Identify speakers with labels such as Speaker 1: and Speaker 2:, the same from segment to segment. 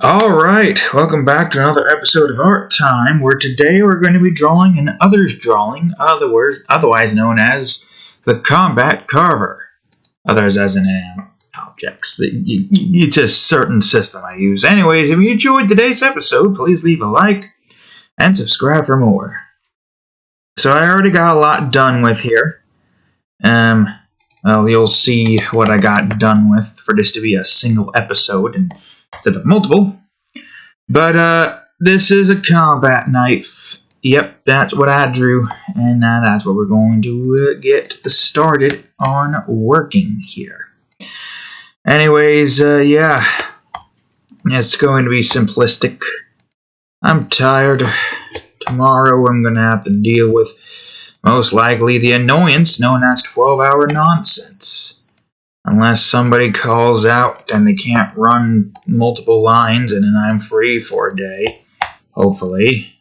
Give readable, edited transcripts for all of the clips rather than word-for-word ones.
Speaker 1: Alright, welcome back to another episode of Art Time, where today we're going to be drawing an others drawing, otherwise known as the Combat Carver. Others as in objects. It's a certain system I use. Anyways, if you enjoyed today's episode, please leave a like and subscribe for more. So I already got a lot done with here. Well, you'll see what I got done with for this to be a single episode instead of multiple. But this is a combat knife. Yep, that's what I drew, and that's what we're going to get started on working here. Anyways, yeah, it's going to be simplistic. I'm tired. Tomorrow I'm going to have to deal with most likely the annoyance known as 12-hour nonsense. Unless somebody calls out and they can't run multiple lines and then I'm free for a day. Hopefully.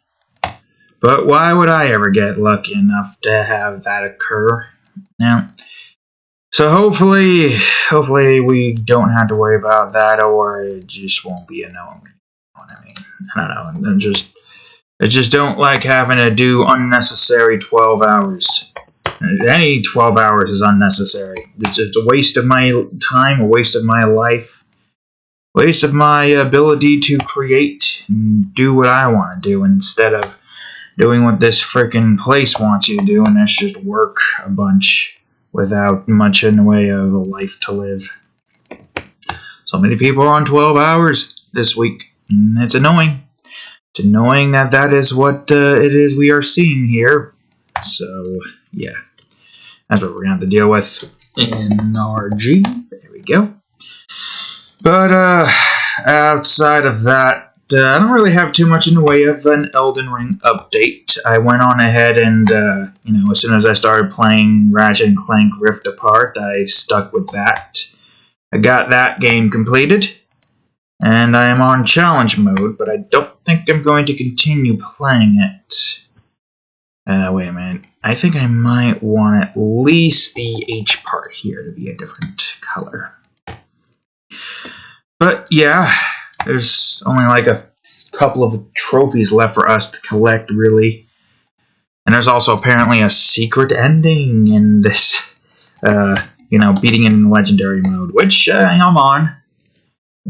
Speaker 1: But why would I ever get lucky enough to have that occur? Now, so hopefully we don't have to worry about that, or it just won't be annoying. You know what I mean? I don't know. I just don't like having to do unnecessary 12 hours. Any 12 hours is unnecessary. It's a waste of my time, a waste of my life, waste of my ability to create and do what I want to do instead of doing what this freaking place wants you to do, and that's just work a bunch without much in the way of a life to live. So many people are on 12 hours this week, and it's annoying. It's annoying that is what it is we are seeing here. So, yeah. That's what we're going to have to deal with in RG. There we go. But outside of that, I don't really have too much in the way of an Elden Ring update. I went on ahead and, as soon as I started playing Ratchet & Clank Rift Apart, I stuck with that. I got that game completed, and I am on challenge mode, but I don't think I'm going to continue playing it. Wait a minute. I think I might want at least the H part here to be a different color. But yeah, there's only like a couple of trophies left for us to collect, really. And there's also apparently a secret ending in this, beating it in legendary mode, which I'm on.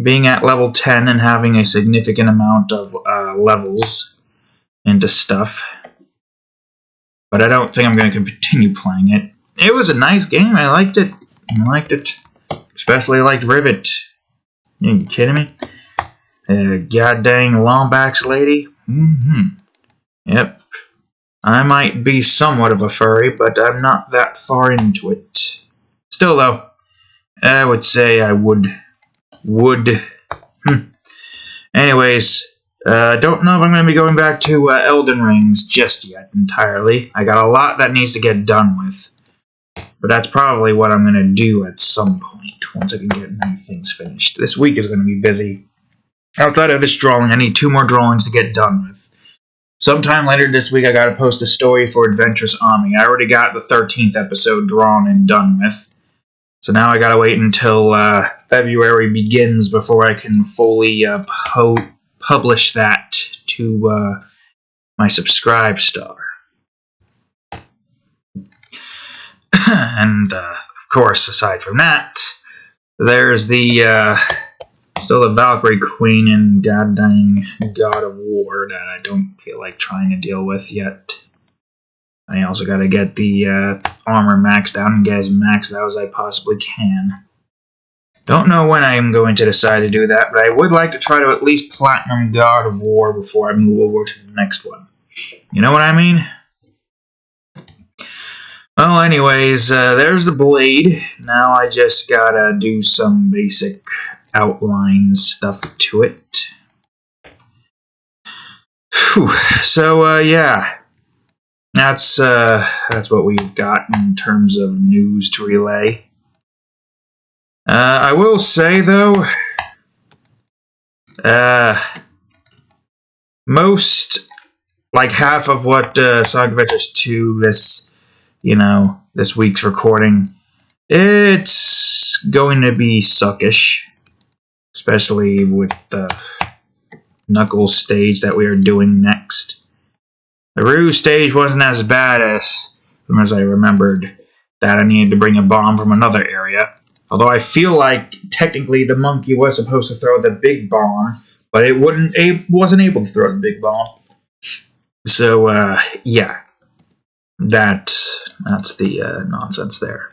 Speaker 1: Being at level 10 and having a significant amount of levels into stuff. But I don't think I'm going to continue playing it. It was a nice game. I liked it. Especially liked Rivet. Are you kidding me? God dang Lombax lady. Yep. I might be somewhat of a furry, but I'm not that far into it. Still, though, I would say I would. Anyways. Don't know if I'm going to be going back to Elden Rings just yet entirely. I got a lot that needs to get done with. But that's probably what I'm going to do at some point once I can get many things finished. This week is going to be busy. Outside of this drawing, I need 2 more drawings to get done with. Sometime later this week, I got to post a story for Adventurous Ami. I already got the 13th episode drawn and done with. So now I got to wait until February begins before I can fully publish that to my Subscribe star. And, of course, aside from that, there's the, still the Valkyrie Queen and goddamn God of War that I don't feel like trying to deal with yet. I also gotta get the armor maxed out and get as maxed out as I possibly can. Don't know when I am going to decide to do that, but I would like to try to at least platinum God of War before I move over to the next one. You know what I mean? Well, anyways, there's the blade. Now I just gotta do some basic outline stuff to it. Whew. So, yeah. That's what we've got in terms of news to relay. I will say, though, most, like half of what Sonic Adventures 2 this week's recording, it's going to be suckish, especially with Knuckles stage that we are doing next. The Ruse stage wasn't as bad as I remembered that I needed to bring a bomb from another area. Although I feel like technically the monkey was supposed to throw the big bomb, but it wasn't able to throw the big bomb. So yeah, that's the nonsense there.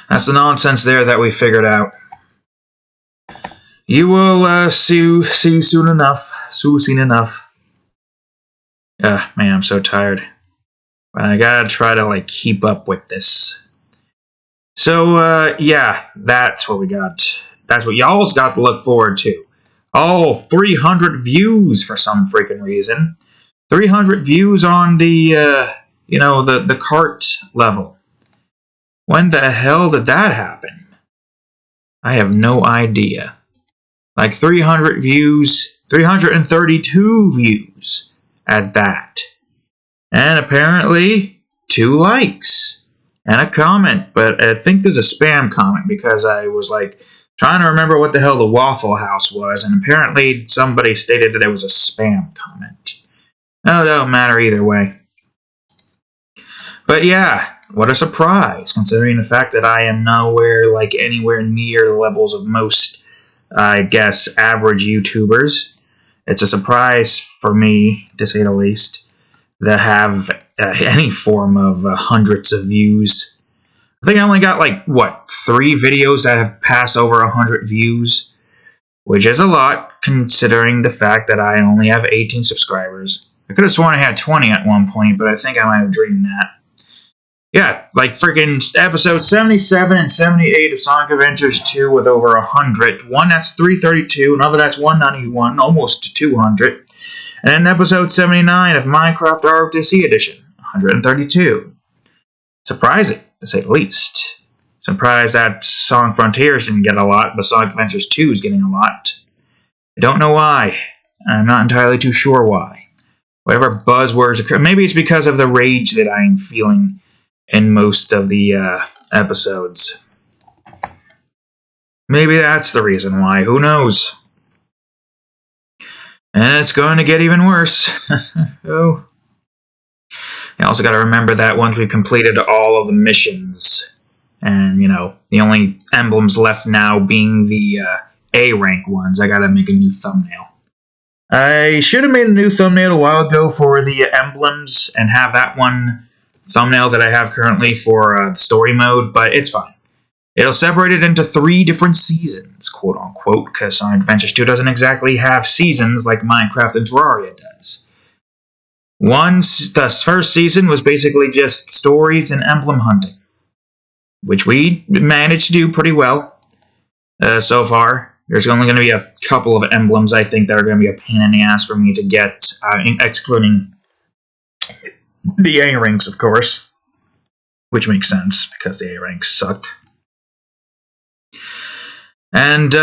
Speaker 1: That's the nonsense there that we figured out. You will see soon enough. Soon enough. Man, I'm so tired. But I gotta try to like keep up with this. So yeah, that's what we got. That's what y'all's got to look forward to. Oh, 300 views for some freaking reason. 300 views on the the cart level. When the hell did that happen? I have no idea. Like 300 views, 332 views at that. And apparently 2 likes and a comment. But I think there's a spam comment because I was like trying to remember what the hell the Waffle House was, and apparently somebody stated that it was a spam comment. No, it don't matter either way. But yeah, what a surprise, considering the fact that I am nowhere like anywhere near the levels of most, I guess, average YouTubers. It's a surprise for me, to say the least, that have any form of hundreds of views. I think I only got like, 3 videos that have passed over 100 views, which is a lot considering the fact that I only have 18 subscribers. I could have sworn I had 20 at one point, but I think I might have dreamed that. Yeah, like freaking episode 77 and 78 of Sonic Adventures 2 with over 100. One that's 332, another that's 191, almost 200. And then episode 79 of Minecraft ROTC Edition, 132. Surprising, to say the least. Surprised that Sonic Frontiers didn't get a lot, but Sonic Adventures 2 is getting a lot. I don't know why. I'm not entirely too sure why. Whatever buzzwords occur, maybe it's because of the rage that I'm feeling in most of the episodes. Maybe that's the reason why. Who knows? And it's going to get even worse. Oh. You also got to remember that once we've completed all of the missions, and, the only emblems left now being the A-rank ones, I got to make a new thumbnail. I should have made a new thumbnail a while ago for the emblems and have that one thumbnail that I have currently for the story mode, but it's fine. It'll separate it into 3 different seasons, quote-unquote, because Sonic Adventures 2 doesn't exactly have seasons like Minecraft and Terraria does. The first season was basically just stories and emblem hunting, which we managed to do pretty well so far. There's only going to be a couple of emblems, I think, that are going to be a pain in the ass for me to get, excluding the A-ranks, of course, which makes sense, because the A-ranks suck. And,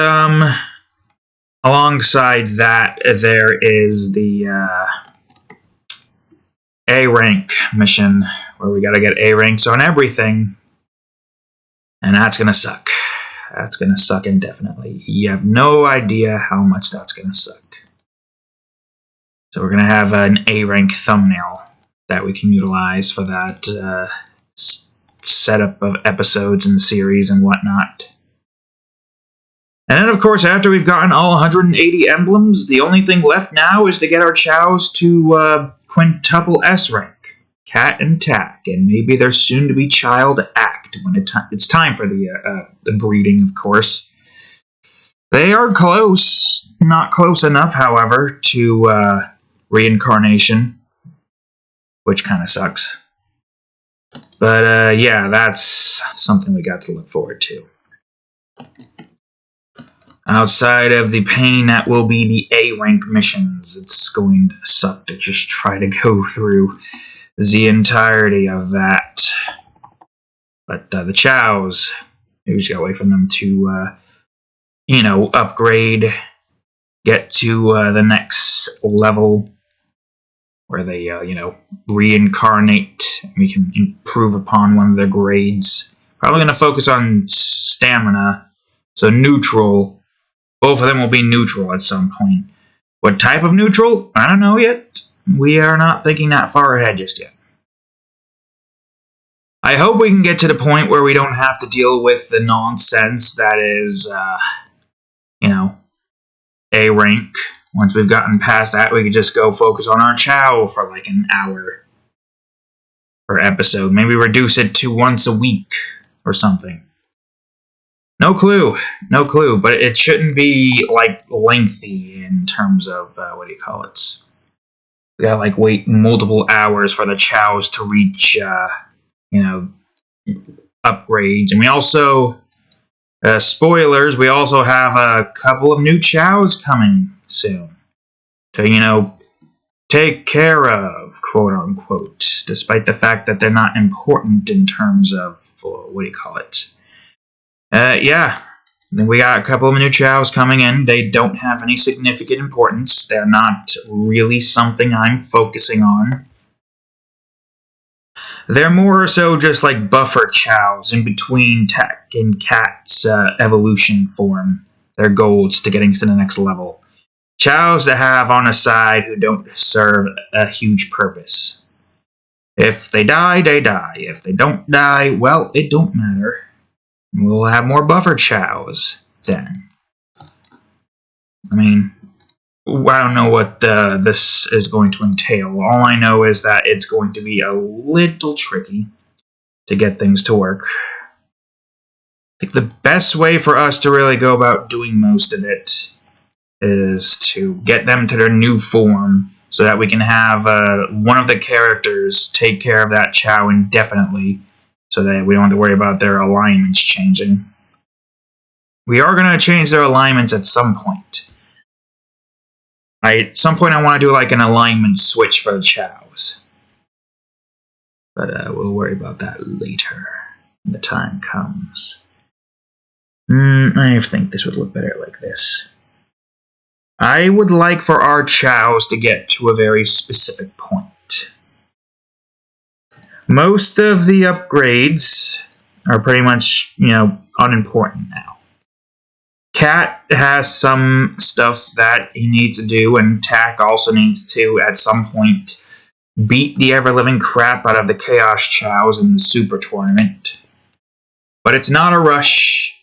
Speaker 1: alongside that, there is the, A-rank mission, where we gotta get A-ranks on everything, and that's gonna suck. That's gonna suck indefinitely. You have no idea how much that's gonna suck. So we're gonna have an A-rank thumbnail that we can utilize for that setup of episodes and series and whatnot. And then, of course, after we've gotten all 180 emblems, the only thing left now is to get our chows to quintuple S rank. Cat and Tack, and maybe their soon-to-be child Act when it's time for the breeding, of course. They are close. Not close enough, however, to reincarnation, which kind of sucks. But, yeah, that's something we got to look forward to. Outside of the pain that will be the A-rank missions, it's going to suck to just try to go through the entirety of that. But the chows, we just gotta wait for them to, upgrade, get to the next level where they, reincarnate. We can improve upon one of their grades. Probably gonna focus on stamina, so neutral. Both of them will be neutral at some point. What type of neutral? I don't know yet. We are not thinking that far ahead just yet. I hope we can get to the point where we don't have to deal with the nonsense that is, A rank. Once we've gotten past that, we can just go focus on our chow for like an hour per episode. Maybe reduce it to once a week or something. No clue, but it shouldn't be like lengthy in terms of, we gotta like wait multiple hours for the chows to reach, upgrades. And we also, spoilers, we also have a couple of new chows coming soon to, take care of, quote unquote, despite the fact that they're not important in terms of, we got a couple of new chows coming in. They don't have any significant importance. They're not really something I'm focusing on. They're more so just like buffer chows in between Tech and Cat's evolution form. Their goals to getting to the next level. Chows that have on the side who don't serve a huge purpose. If they die, they die. If they don't die, well, it don't matter. We'll have more buffer chows then. I mean, I don't know what this is going to entail. All I know is that it's going to be a little tricky to get things to work. I think the best way for us to really go about doing most of it is to get them to their new form so that we can have one of the characters take care of that chow indefinitely so that we don't have to worry about their alignments changing. We are going to change their alignments at some point. At some point I want to do like an alignment switch for the chows. But we'll worry about that later when the time comes. I think this would look better like this. I would like for our chows to get to a very specific point. Most of the upgrades are pretty much, unimportant now. Cat has some stuff that he needs to do, and Tack also needs to, at some point, beat the ever-living crap out of the Chaos Chows in the Super Tournament. But it's not a rush.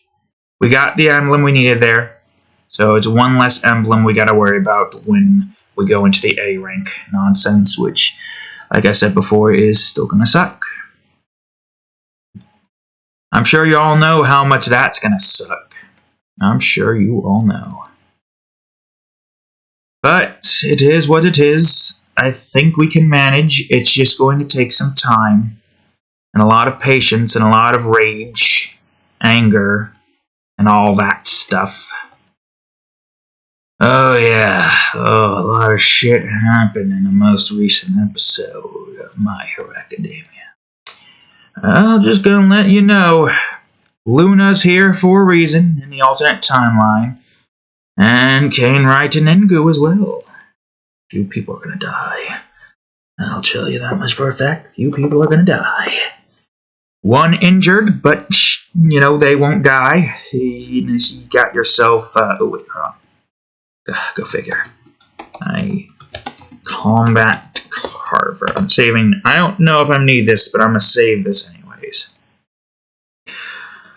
Speaker 1: We got the emblem we needed there. So it's one less emblem we gotta worry about when we go into the A rank nonsense, which, like I said before, is still gonna suck. I'm sure you all know how much that's gonna suck. I'm sure you all know. But it is what it is. I think we can manage. It's just going to take some time, and a lot of patience, and a lot of rage, anger, and all that stuff. Oh yeah, a lot of shit happened in the most recent episode of My Hero Academia. I'm just gonna let you know, Luna's here for a reason in the alternate timeline, and Kane, Wright, and Engu as well. You people are gonna die. I'll tell you that much for a fact. You people are gonna die. One injured, but, they won't die. You got yourself, wait, hold on. Go figure. Combat Carver. I'm saving. I don't know if I need this, but I'm going to save this anyways.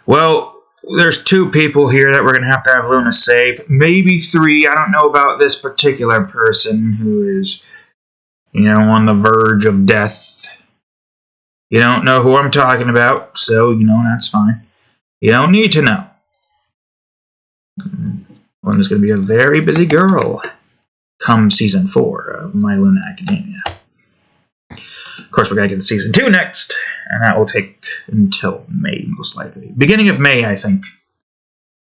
Speaker 1: Well, there's 2 people here that we're going to have Luna save. Maybe 3. I don't know about this particular person who is, on the verge of death. You don't know who I'm talking about, so, that's fine. You don't need to know. Luna's going to be a very busy girl come Season 4 of My Luna Academia. Of course, we're going to get to Season 2 next, and that will take until May, most likely. Beginning of May, I think,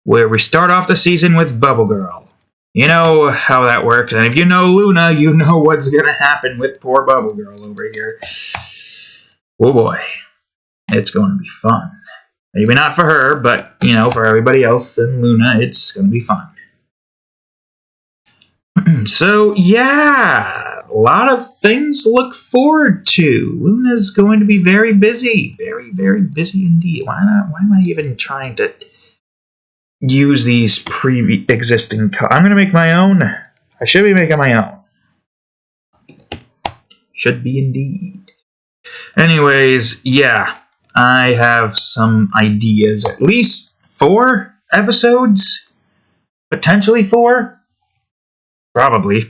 Speaker 1: where we start off the season with Bubble Girl. You know how that works, and if you know Luna, you know what's going to happen with poor Bubble Girl over here. Oh boy, it's going to be fun. Maybe not for her, but, for everybody else and Luna, it's going to be fun. So, yeah, a lot of things to look forward to. Luna's going to be very busy. Very, very busy indeed. Why am I even trying to use these pre-existing I'm going to make my own. I should be making my own. Should be indeed. Anyways, yeah. I have some ideas. At least 4 episodes? Potentially 4? Probably.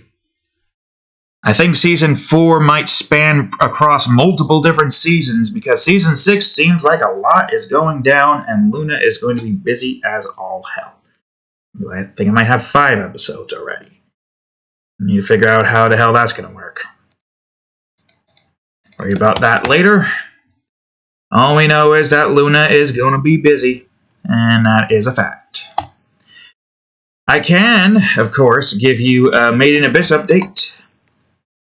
Speaker 1: I think Season 4 might span across multiple different seasons because Season 6 seems like a lot is going down and Luna is going to be busy as all hell. I think I might have 5 episodes already. I need to figure out how the hell that's going to work. Worry about that later. All we know is that Luna is going to be busy, and that is a fact. I can, of course, give you a Made in Abyss update.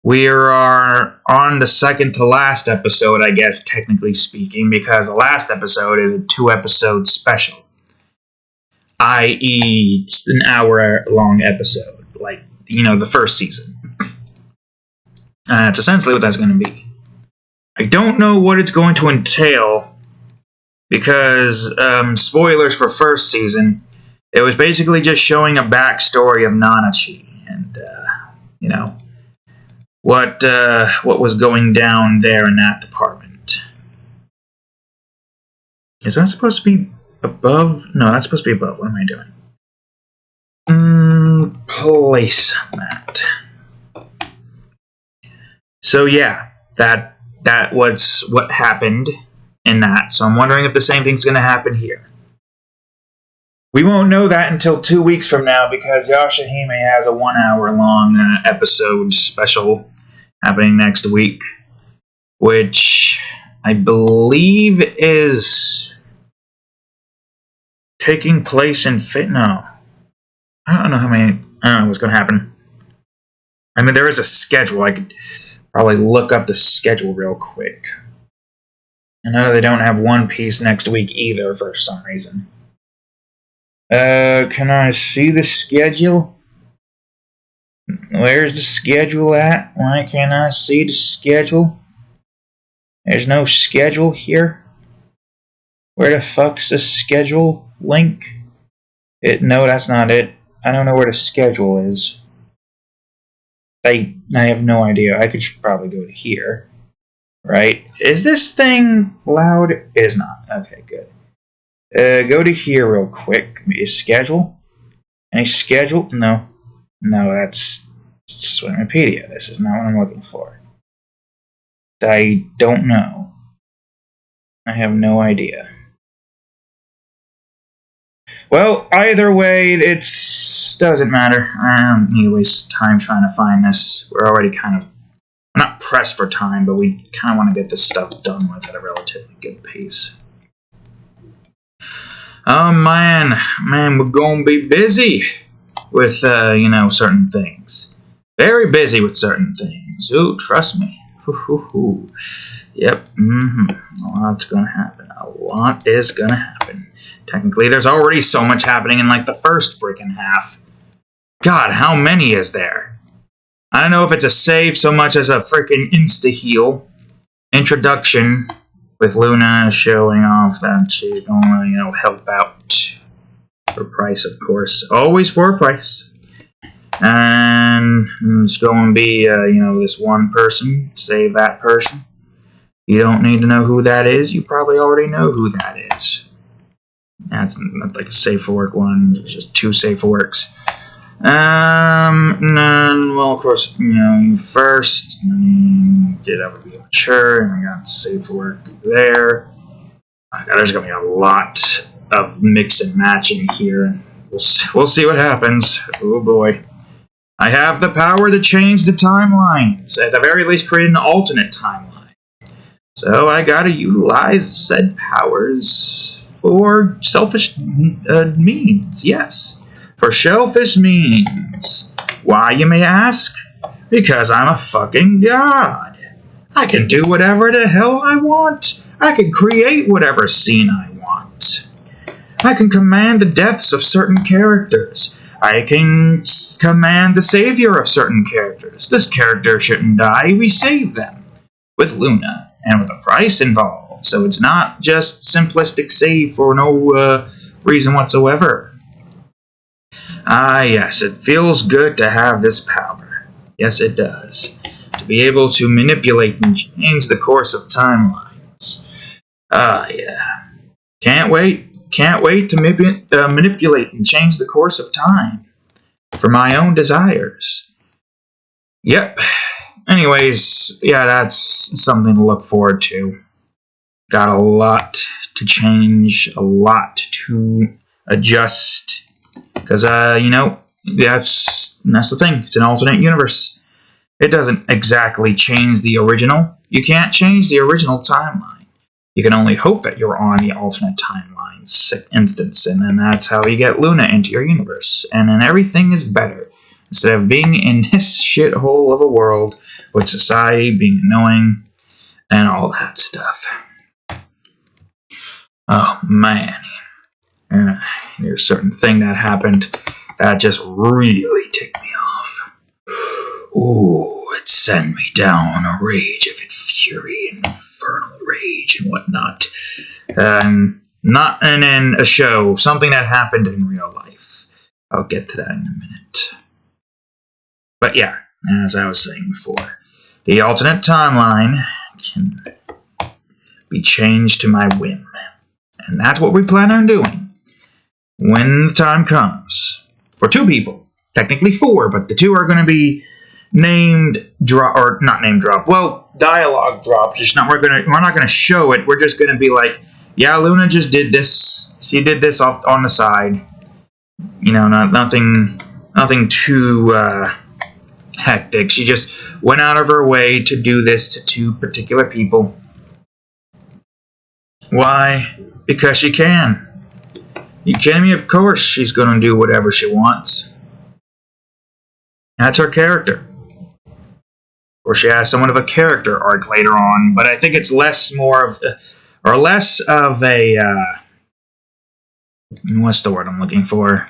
Speaker 1: We are on the second to last episode, I guess, technically speaking, because the last episode is a 2-episode special. I.e., it's an hour-long episode, like, the first season. That's essentially what that's going to be. I don't know what it's going to entail, because, spoilers for first season, it was basically just showing a backstory of Nanachi, and, what was going down there in that department. Is that supposed to be above? No, that's supposed to be above. What am I doing? Place that. So yeah, that was what happened in that. So I'm wondering if the same thing's going to happen here. We won't know that until 2 weeks from now because Yashahime has a 1-hour-long episode special happening next week, which I believe is taking place in No. I don't know what's going to happen. I mean, there is a schedule. I could probably look up the schedule real quick. I know they don't have One Piece next week either for some reason. Can I see the schedule? Where's the schedule at? Why can't I see the schedule? There's no schedule here. Where the fuck's the schedule link? No, that's not it. I don't know where the schedule is. I have no idea. I could probably go to here. Right? Is this thing loud? It is not. Okay, good. Go to here real quick. Schedule? Any schedule? No. No, that's Swimpedia. This is not what I'm looking for. I don't know. I have no idea. Well, either way, it doesn't matter. I don't need to waste time trying to find this. We're already we're not pressed for time, but we kind of want to get this stuff done with at a relatively good pace. Oh man, we're gonna be busy with, certain things. Very busy with certain things. Ooh, trust me. Yep, A lot's gonna happen. A lot is gonna happen. Technically, there's already so much happening in, the first freaking half. God, how many is there? I don't know if it's a save so much as a freaking insta-heal. Introduction with Luna showing off that she don't help out. For price, of course. Always for a price. And it's going to be, this one person. Save that person. You don't need to know who that is. You probably already know who that is. That's not like a safe for work one. It's just 2 safe for works. And then, well, of course, first, get over be mature, and we got safe for work there. There's going to be a lot of mix and matching here, and we'll see what happens. Oh boy. I have the power to change the timelines, at the very least create an alternate timeline. So I gotta utilize said powers for selfish means, yes. For selfish means. Why, you may ask? Because I'm a fucking god. I can do whatever the hell I want. I can create whatever scene I want. I can command the deaths of certain characters. I can command the savior of certain characters. This character shouldn't die, we save them. With Luna, and with a price involved. So it's not just simplistic save for no reason whatsoever. Ah, yes, it feels good to have this power. Yes, it does. To be able to manipulate and change the course of timelines. Ah, yeah. Can't wait. Can't wait to manipulate and change the course of time for my own desires. Yep. Anyways, yeah, that's something to look forward to. Got a lot to change, a lot to adjust. Because, that's the thing. It's an alternate universe. It doesn't exactly change the original. You can't change the original timeline. You can only hope that you're on the alternate timeline instance, and then that's how you get Luna into your universe. And then everything is better. Instead of being in this shithole of a world with society being annoying and all that stuff. Oh, man. There's a certain thing that happened that just really ticked me off. Ooh, it sent me down a rage of fury and infernal rage and whatnot. And in a show, something that happened in real life. I'll get to that in a minute. But yeah, as I was saying before, the alternate timeline can be changed to my whim. And that's what we plan on doing when the time comes. For 2 people. Technically 4, but the 2 are going to be dialogue drop. We're not gonna show it. We're just gonna be like, yeah, Luna just did this. She did this on the side. Nothing too hectic. She just went out of her way to do this to 2 particular people. Why? Because she can. You kidding me? Of course she's gonna do whatever she wants. That's her character. Or she has somewhat of a character arc later on, but I think it's less of a what's the word I'm looking for?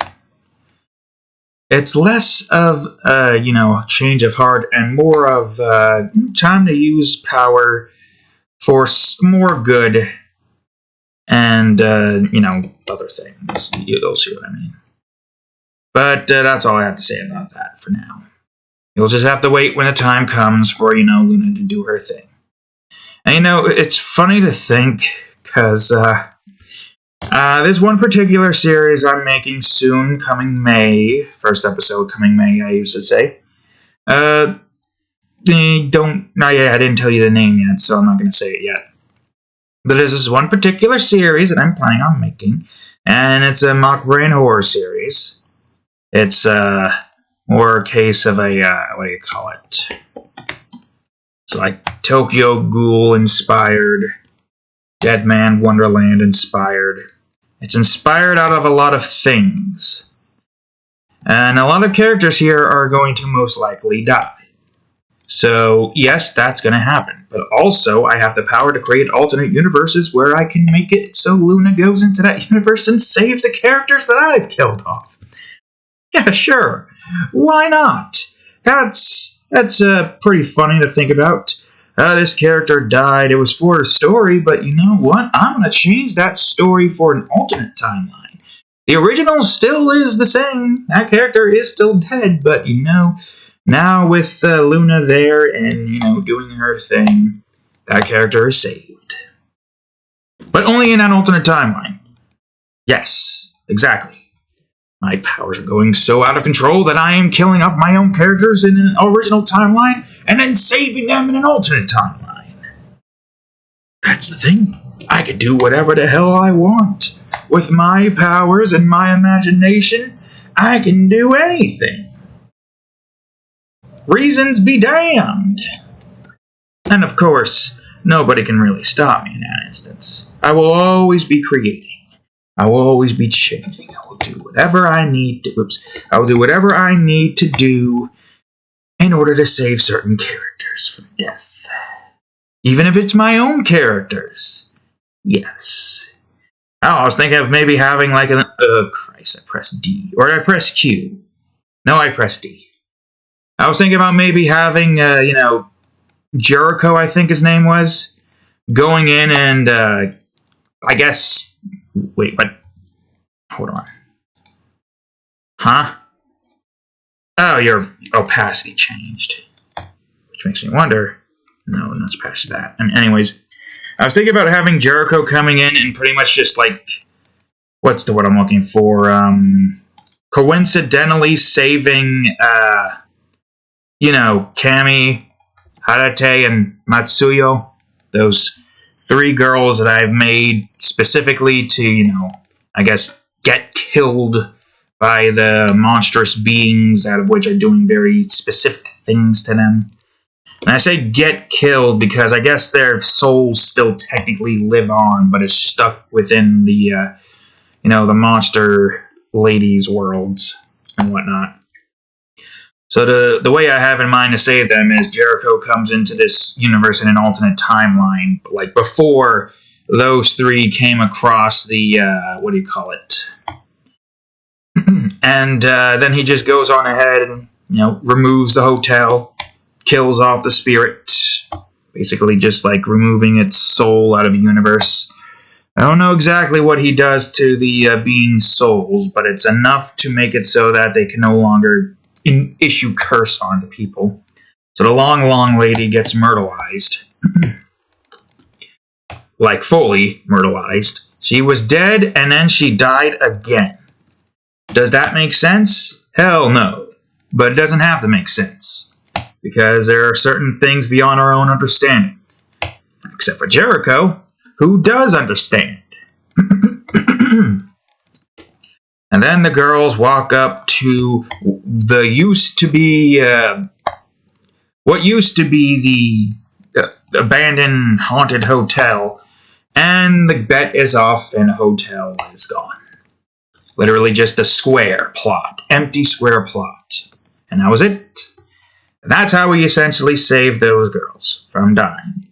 Speaker 1: It's less of change of heart and more of time to use power for more good and other things. You'll see what I mean. But that's all I have to say about that for now. You'll just have to wait when the time comes for, Luna to do her thing. And, it's funny to think, because there's one particular series I'm making soon, coming May. First episode coming May, I used to say. I didn't tell you the name yet, so I'm not going to say it yet. But there's this one particular series that I'm planning on making, and it's a mock brain horror series. It's, or a case of a, what do you call it? It's like Tokyo Ghoul inspired, Dead Man Wonderland inspired. It's inspired out of a lot of things. And a lot of characters here are going to most likely die. So, yes, that's going to happen. But also, I have the power to create alternate universes where I can make it so Luna goes into that universe and saves the characters that I've killed off. Yeah, sure. Why not? That's pretty funny to think about. This character died. It was for a story, but you know what? I'm going to change that story for an alternate timeline. The original still is the same. That character is still dead, but now with Luna there and, doing her thing, that character is saved. But only in an alternate timeline. Yes, exactly. My powers are going so out of control that I am killing off my own characters in an original timeline and then saving them in an alternate timeline. That's the thing. I could do whatever the hell I want. With my powers and my imagination, I can do anything. Reasons be damned. And of course, nobody can really stop me in that instance. I will always be creating. I will always be changing. I will do whatever I need to. I will do whatever I need to do in order to save certain characters from death, even if it's my own characters. Yes. Oh, I was thinking of maybe having like an. Christ! I pressed D or I pressed Q. No, I pressed D. I was thinking about maybe having, Jericho. I think his name was going in and I guess. Wait, but hold on. Huh? Oh, your opacity changed. Which makes me wonder. No, let's patch that. And anyways, I was thinking about having Jericho coming in and pretty much just like, what's the word I'm looking for? Coincidentally saving, Kami, Harate, and Matsuyo. Those 3 girls that I've made specifically to, I guess, get killed by the monstrous beings, out of which are doing very specific things to them. And I say get killed because I guess their souls still technically live on, but is stuck within the, the monster ladies' worlds and whatnot. So the way I have in mind to save them is Jericho comes into this universe in an alternate timeline, like before those 3 came across the, and then he just goes on ahead and, removes the hotel, kills off the spirit, basically just like removing its soul out of the universe. I don't know exactly what he does to the being's souls, but it's enough to make it so that they can no longer issue curse onto people. So the long lady gets myrtleized. Like fully myrtleized. She was dead and then she died again. Does that make sense? Hell no. But it doesn't have to make sense. Because there are certain things beyond our own understanding. Except for Jericho, who does understand. And then the girls walk up to what used to be the abandoned haunted hotel, and the bet is off and the hotel is gone. Literally just a square plot, empty square plot. And that was it. And that's how we essentially saved those girls from dying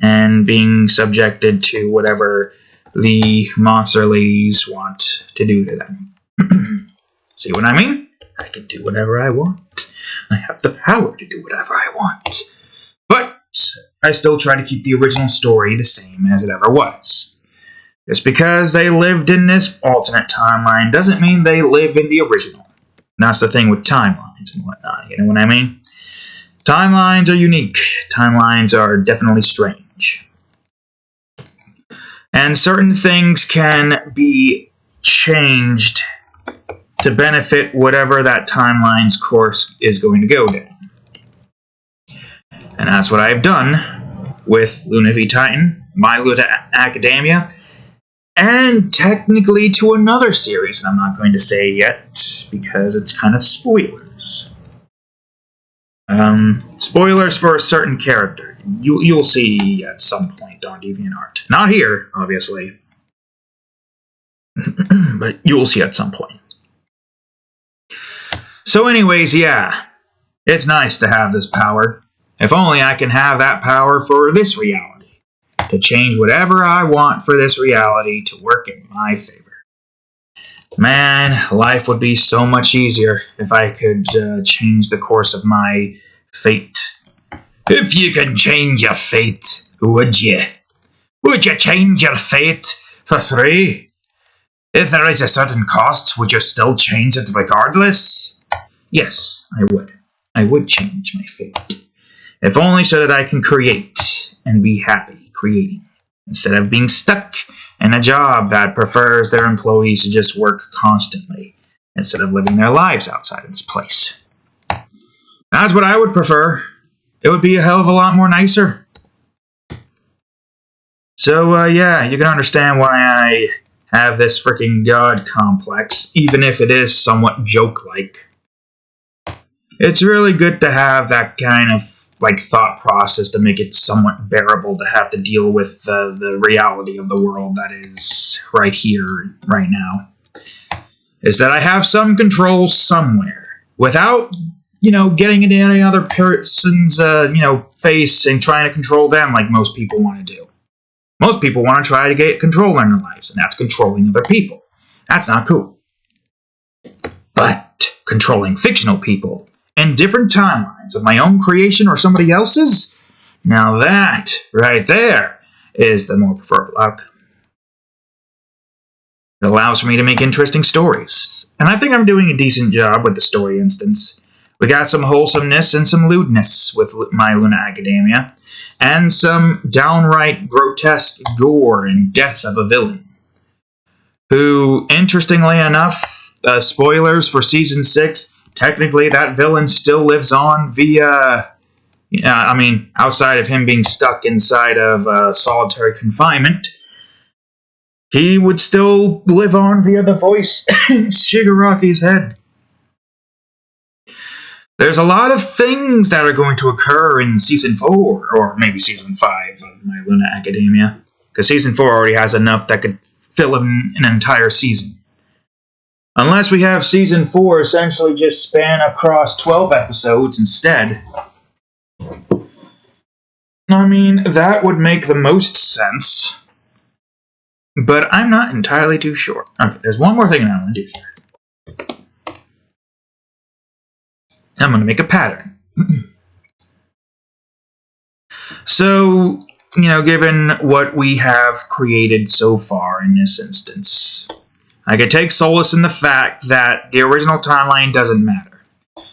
Speaker 1: and being subjected to whatever the monster ladies want to do to them. See what I mean? I can do whatever I want. I have the power to do whatever I want. But I still try to keep the original story the same as it ever was. Just because they lived in this alternate timeline doesn't mean they live in the original. And that's the thing with timelines and whatnot, you know what I mean? Timelines are unique. Timelines are definitely strange. And certain things can be changed to benefit whatever that timeline's course is going to go down. And that's what I've done with Luna v Titan, My Luna Academia, and technically to another series that I'm not going to say yet because it's kind of spoilers. Spoilers for a certain character. You'll see at some point on DeviantArt. Not here, obviously. But you'll see at some point. So anyways, yeah. It's nice to have this power. If only I can have that power for this reality. To change whatever I want for this reality to work in my favor. Man, life would be so much easier if I could change the course of my fate. If you can change your fate, would you? Would you change your fate for free? If there is a certain cost, would you still change it regardless? Yes, I would. I would change my fate. If only so that I can create and be happy creating, instead of being stuck in a job that prefers their employees to just work constantly, instead of living their lives outside of this place. That's what I would prefer. It would be a hell of a lot more nicer. So, yeah, you can understand why I have this freaking god complex, even if it is somewhat joke-like. It's really good to have that kind of thought process to make it somewhat bearable to have to deal with the reality of the world that is right here, right now. Is that I have some control somewhere without, getting into any other person's, face and trying to control them like most people want to do. Most people want to try to get control in their lives, and that's controlling other people. That's not cool. But controlling fictional people in different timelines of my own creation or somebody else's, now that, right there, is the more preferable outcome. It allows for me to make interesting stories, and I think I'm doing a decent job with the story instance. We got some wholesomeness and some lewdness with My Luna Academia, and some downright grotesque gore and death of a villain, who, interestingly enough, spoilers for Season 6, technically that villain still lives on via, outside of him being stuck inside of solitary confinement, he would still live on via the voice in Shigaraki's head. There's a lot of things that are going to occur in Season 4, or maybe Season 5 of My Luna Academia, because Season 4 already has enough that could fill in an entire season. Unless we have Season 4 essentially just span across 12 episodes instead. That would make the most sense. But I'm not entirely too sure. Okay, there's one more thing I want to do here. I'm going to make a pattern. So, given what we have created so far in this instance, I could take solace in the fact that the original timeline doesn't matter.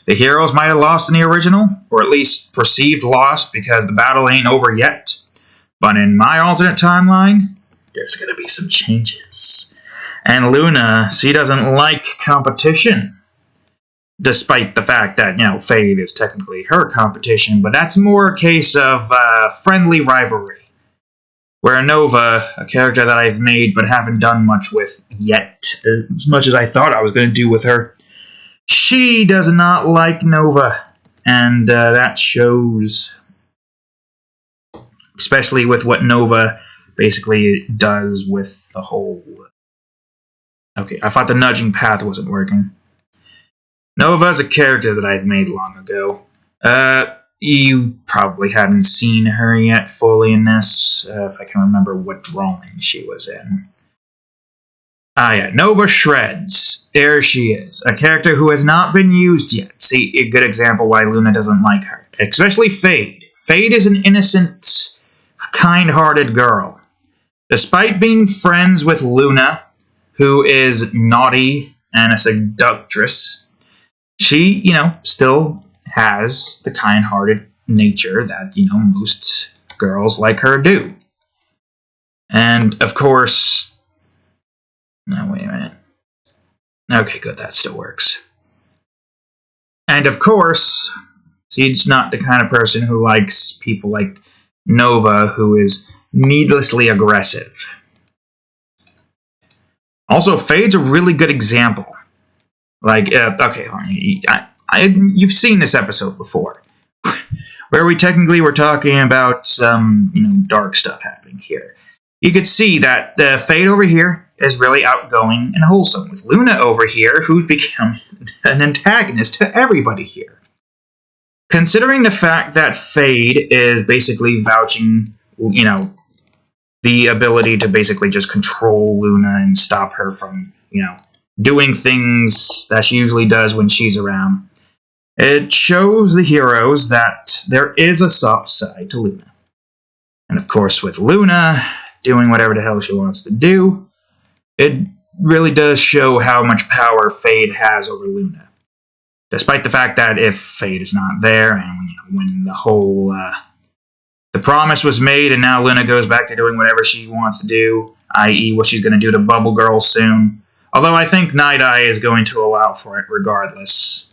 Speaker 1: The heroes might have lost in the original, or at least perceived lost because the battle ain't over yet. But in my alternate timeline, there's going to be some changes. And Luna, she doesn't like competition. Despite the fact that, Fade is technically her competition, but that's more a case of friendly rivalry. Where Nova, a character that I've made but haven't done much with yet, as much as I thought I was going to do with her, she does not like Nova, and that shows. Especially with what Nova basically does with the whole... Okay, I thought the nudging path wasn't working. Nova's a character that I've made long ago. You probably haven't seen her yet fully in this, if I can remember what drawing she was in. Yeah, Nova Shreds. There she is. A character who has not been used yet. See, a good example why Luna doesn't like her. Especially Fade. Fade is an innocent, kind-hearted girl. Despite being friends with Luna, who is naughty and a seductress, she, still has the kind-hearted nature that, most girls like her do. And, of course... No, wait a minute. Okay, good, that still works. And, of course, she's not the kind of person who likes people like Nova, who is needlessly aggressive. Also, Fade's a really good example. You've seen this episode before, where we technically were talking about some, dark stuff happening here. You could see that Fade over here is really outgoing and wholesome, with Luna over here, who's become an antagonist to everybody here. Considering the fact that Fade is basically vouching, the ability to basically just control Luna and stop her from, doing things that she usually does when she's around, it shows the heroes that there is a soft side to Luna. And of course, with Luna doing whatever the hell she wants to do, it really does show how much power Fade has over Luna. Despite the fact that if Fade is not there, and when the whole the promise was made, and now Luna goes back to doing whatever she wants to do, i.e. what she's going to do to Bubble Girl soon. Although I think Night Eye is going to allow for it regardless.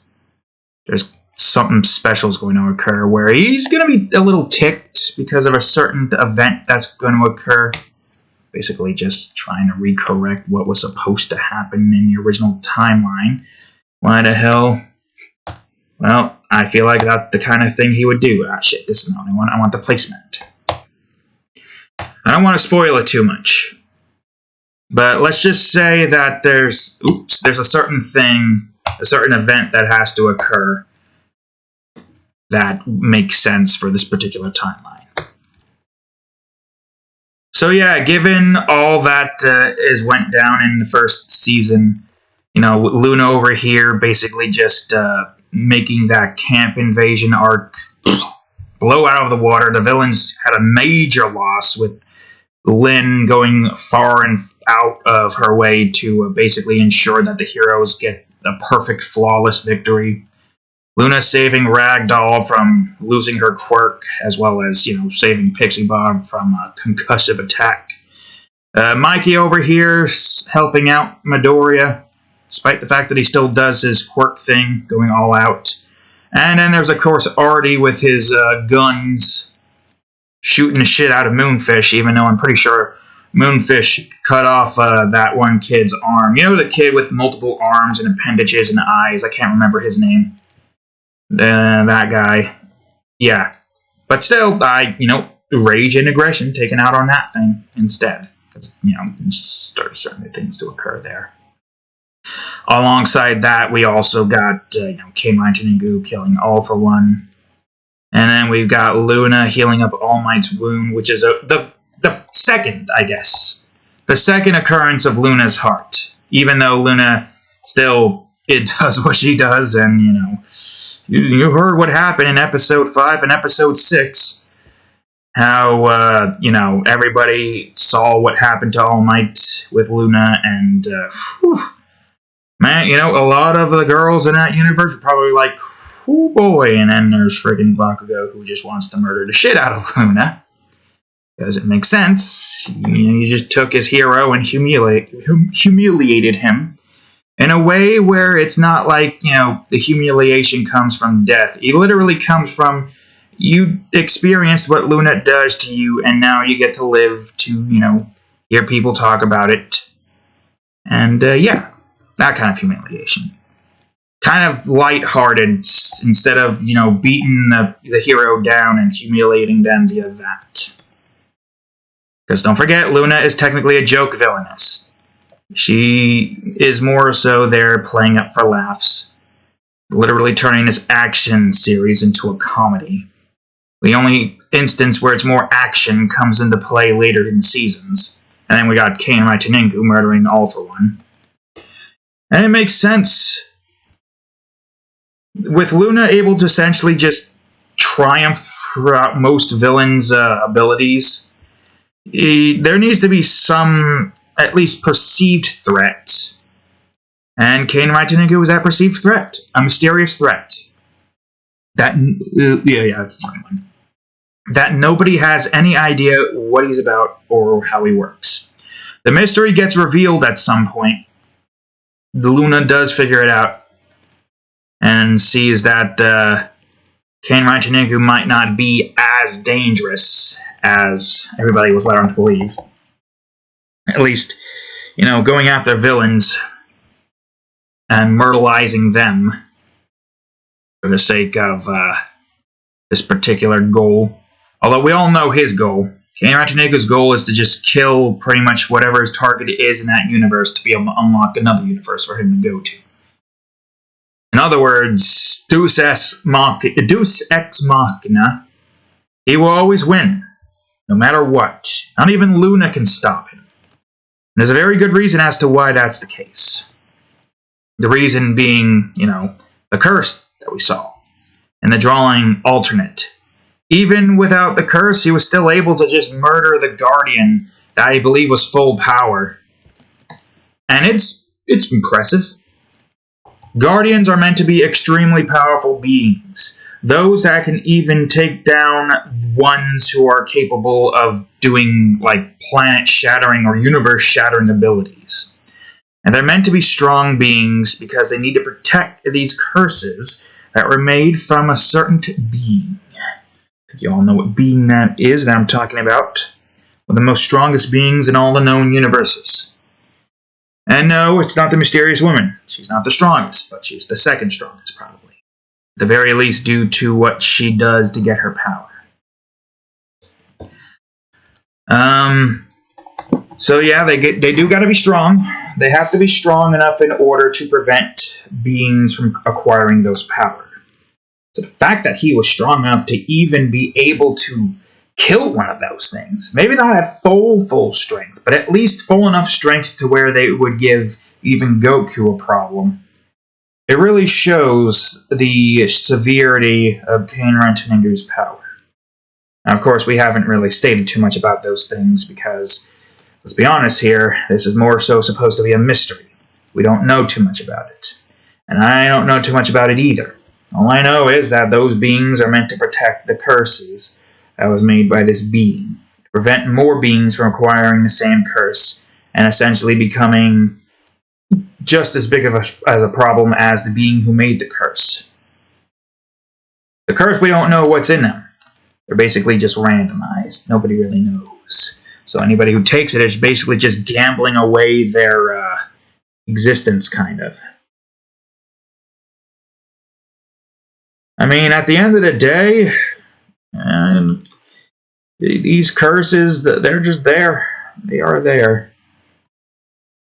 Speaker 1: There's something special is going to occur where he's going to be a little ticked because of a certain event that's going to occur. Basically just trying to recorrect what was supposed to happen in the original timeline. Why the hell? Well, I feel like that's the kind of thing he would do. Ah, shit, this is not what I want. I want the placement. I don't want to spoil it too much. But let's just say that there's a certain thing, a certain event that has to occur that makes sense for this particular timeline. So yeah, given all that went down in the first season, Luna over here basically just making that camp invasion arc blow out of the water. The villains had a major loss, with Lynn going far and out of her way to basically ensure that the heroes get a perfect, flawless victory. Luna saving Ragdoll from losing her quirk, as well as, saving Pixie Bob from a concussive attack. Mikey over here helping out Midoriya, despite the fact that he still does his quirk thing, going all out. And then there's, of course, Artie with his guns, shooting the shit out of Moonfish, even though I'm pretty sure Moonfish cut off that one kid's arm. You know, the kid with multiple arms and appendages and eyes? I can't remember his name. That guy. Yeah. But still, rage and aggression taken out on that thing instead. Because, start certain things to occur there. Alongside that, we also got, K-Mine Tengu killing All For One. And then we've got Luna healing up All Might's wound, which is the second, I guess. The second occurrence of Luna's heart. Even though Luna still, it does what she does, and, you heard what happened in Episode 5 and Episode 6. How, everybody saw what happened to All Might with Luna, and, man, a lot of the girls in that universe are probably like, oh boy, and then there's friggin' Bakugo who just wants to murder the shit out of Luna. Because it makes sense. You just took his hero and humiliated him in a way where it's not like, the humiliation comes from death. It literally comes from you experienced what Luna does to you, and now you get to live to, hear people talk about it. And, that kind of humiliation. Kind of lighthearted instead of, beating the hero down and humiliating them via that. Because don't forget, Luna is technically a joke villainess. She is more so there playing up for laughs. Literally turning this action series into a comedy. The only instance where it's more action comes into play later in seasons. And then we got K-Mine Tengu murdering All For One. And it makes sense. With Luna able to essentially just triumph throughout most villains' abilities, there needs to be some, at least perceived threat. And K-Mine Tengu was that perceived threat. A mysterious threat. That's the right one. That nobody has any idea what he's about or how he works. The mystery gets revealed at some point. The Luna does figure it out and sees that K-Mine Tengu might not be as dangerous as everybody was led on to believe. At least, going after villains and myrtleizing them for the sake of this particular goal. Although we all know his goal. K-Mine Tengu's goal is to just kill pretty much whatever his target is in that universe to be able to unlock another universe for him to go to. In other words, Deus Ex Machina, he will always win, no matter what. Not even Luna can stop him. And there's a very good reason as to why that's the case. The reason being, the curse that we saw, and the drawing alternate. Even without the curse, he was still able to just murder the Guardian that I believe was full power. And it's impressive. Guardians are meant to be extremely powerful beings. Those that can even take down ones who are capable of doing, planet-shattering or universe-shattering abilities. And they're meant to be strong beings because they need to protect these curses that were made from a certain being. You all know what being that is that I'm talking about. One of the most strongest beings in all the known universes. And no, it's not the mysterious woman. She's not the strongest, but she's the second strongest, probably. At the very least, due to what she does to get her power. So yeah, they do gotta be strong. They have to be strong enough in order to prevent beings from acquiring those powers. So the fact that he was strong enough to even be able to kill one of those things, maybe not at full strength, but at least full enough strength to where they would give even Goku a problem. It really shows the severity of K-Mine Tengu's power. Now, of course, we haven't really stated too much about those things because, let's be honest here, this is more so supposed to be a mystery. We don't know too much about it. And I don't know too much about it either. All I know is that those beings are meant to protect the curses that was made by this being, to prevent more beings from acquiring the same curse and essentially becoming just as big of as a problem as the being who made the curse. The curse, we don't know what's in them. They're basically just randomized. Nobody really knows. So anybody who takes it is basically just gambling away their existence, kind of. I mean, at the end of the day, these curses, they're just there. They are there.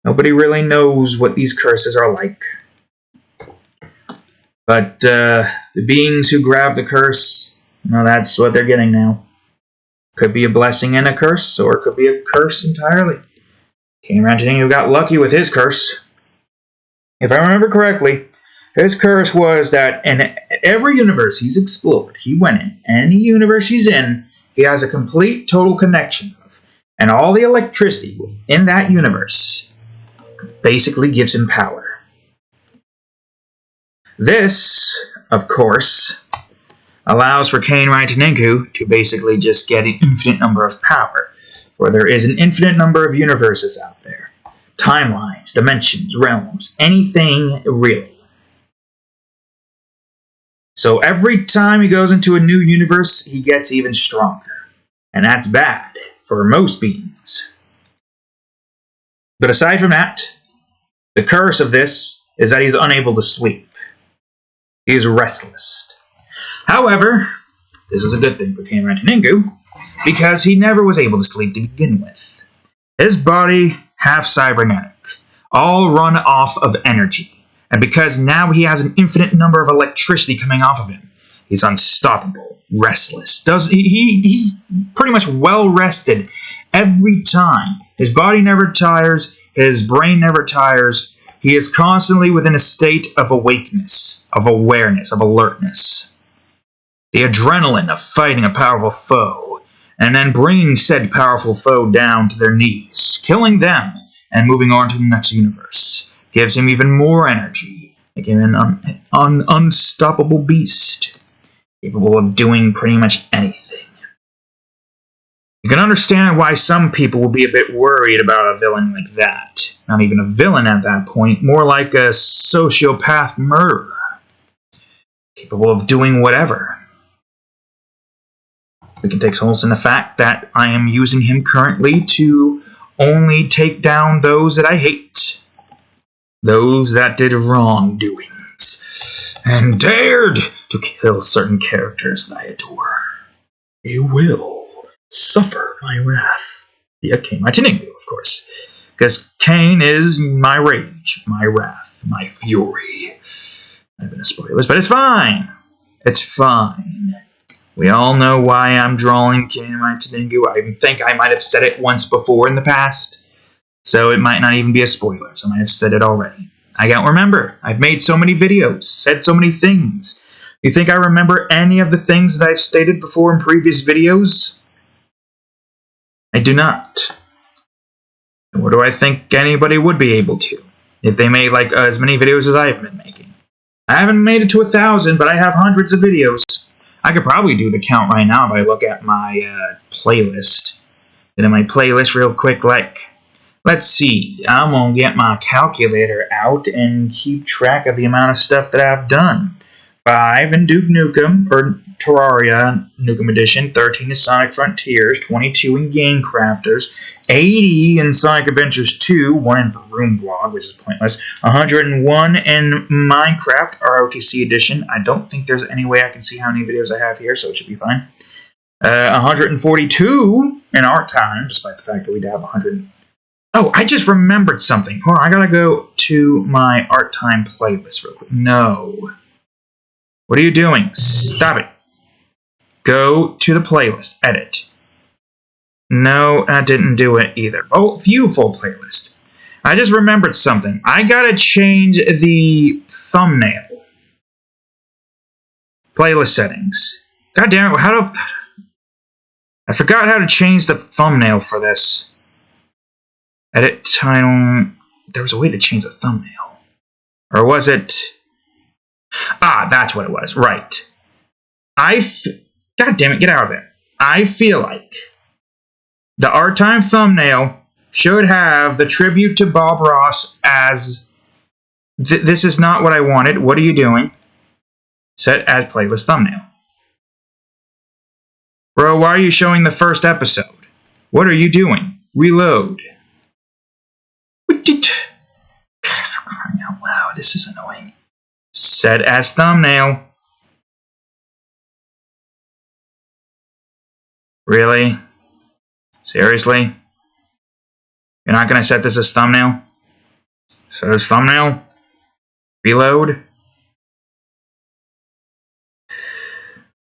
Speaker 1: Nobody really knows what these curses are like. But the beings who grab the curse, that's what they're getting now. Could be a blessing and a curse, or it could be a curse entirely. Came around to who got lucky with his curse. If I remember correctly, his curse was that in every universe he's explored, he went in. Any universe he's in, he has a complete, total connection with. And all the electricity within that universe basically gives him power. This, of course, allows for Kane Raitaninku to basically just get an infinite number of power. For there is an infinite number of universes out there. Timelines, dimensions, realms, anything really. So every time he goes into a new universe, he gets even stronger. And that's bad for most beings. But aside from that, the curse of this is that he's unable to sleep. He is restless. However, this is a good thing for Kane Raitaninku, because he never was able to sleep to begin with. His body, half cybernetic, all run off of energy. And because now he has an infinite number of electricity coming off of him, he's unstoppable, restless. He's pretty much well rested every time. His body never tires, his brain never tires. He is constantly within a state of awakeness, of awareness, of alertness. The adrenaline of fighting a powerful foe, and then bringing said powerful foe down to their knees, killing them, and moving on to the next universe, gives him even more energy, making him an unstoppable beast, capable of doing pretty much anything. You can understand why some people will be a bit worried about a villain like that. Not even a villain at that point, more like a sociopath murderer, capable of doing whatever. We can take solace in the fact that I am using him currently to only take down those that I hate. Those that did wrongdoings. And dared to kill certain characters that I adore. You will suffer my wrath. Yeah, Kane Raitaninku, of course. Because Kane is my rage, my wrath, my fury. I've been a spoilers, but it's fine. It's fine. We all know why I'm drawing Kane Raitaninku. I think I might have said it once before in the past. So it might not even be a spoiler. So I might have said it already. I don't remember. I've made so many videos, said so many things. You think I remember any of the things that I've stated before in previous videos? I do not. Nor do I think anybody would be able to, if they made as many videos as I've been making. I haven't made it to 1,000, but I have hundreds of videos. I could probably do the count right now if I look at my playlist. Get in my playlist real quick, let's see. I'm going to get my calculator out and keep track of the amount of stuff that I've done. 5 in Duke Nukem, or Terraria Nukem Edition, 13 in Sonic Frontiers, 22 in Game Crafters, 80 in Sonic Adventures 2, 1 in Room Vlog, which is pointless, 101 in Minecraft ROTC Edition. I don't think there's any way I can see how many videos I have here, so it should be fine. 142 in Art Time, despite the fact that we have 100. Oh, I just remembered something. Hold on, I gotta go to my Art Time playlist real quick. No. What are you doing? Stop it. Go to the playlist. Edit. No, that didn't do it either. Oh, view full playlist. I just remembered something. I gotta change the thumbnail. Playlist settings. God damn it, I forgot how to change the thumbnail for this. Edit title. There was a way to change the thumbnail. Or was it... Ah, that's what it was. Right. God damn it, get out of it. I feel like the Art Time thumbnail should have the tribute to Bob Ross as... This is not what I wanted. What are you doing? Set as playlist thumbnail. Bro, why are you showing the first episode? What are you doing? Reload. What did... For crying out loud, this is annoying. Set as thumbnail. Really? Seriously? You're not gonna set this as thumbnail? Set as thumbnail? Reload?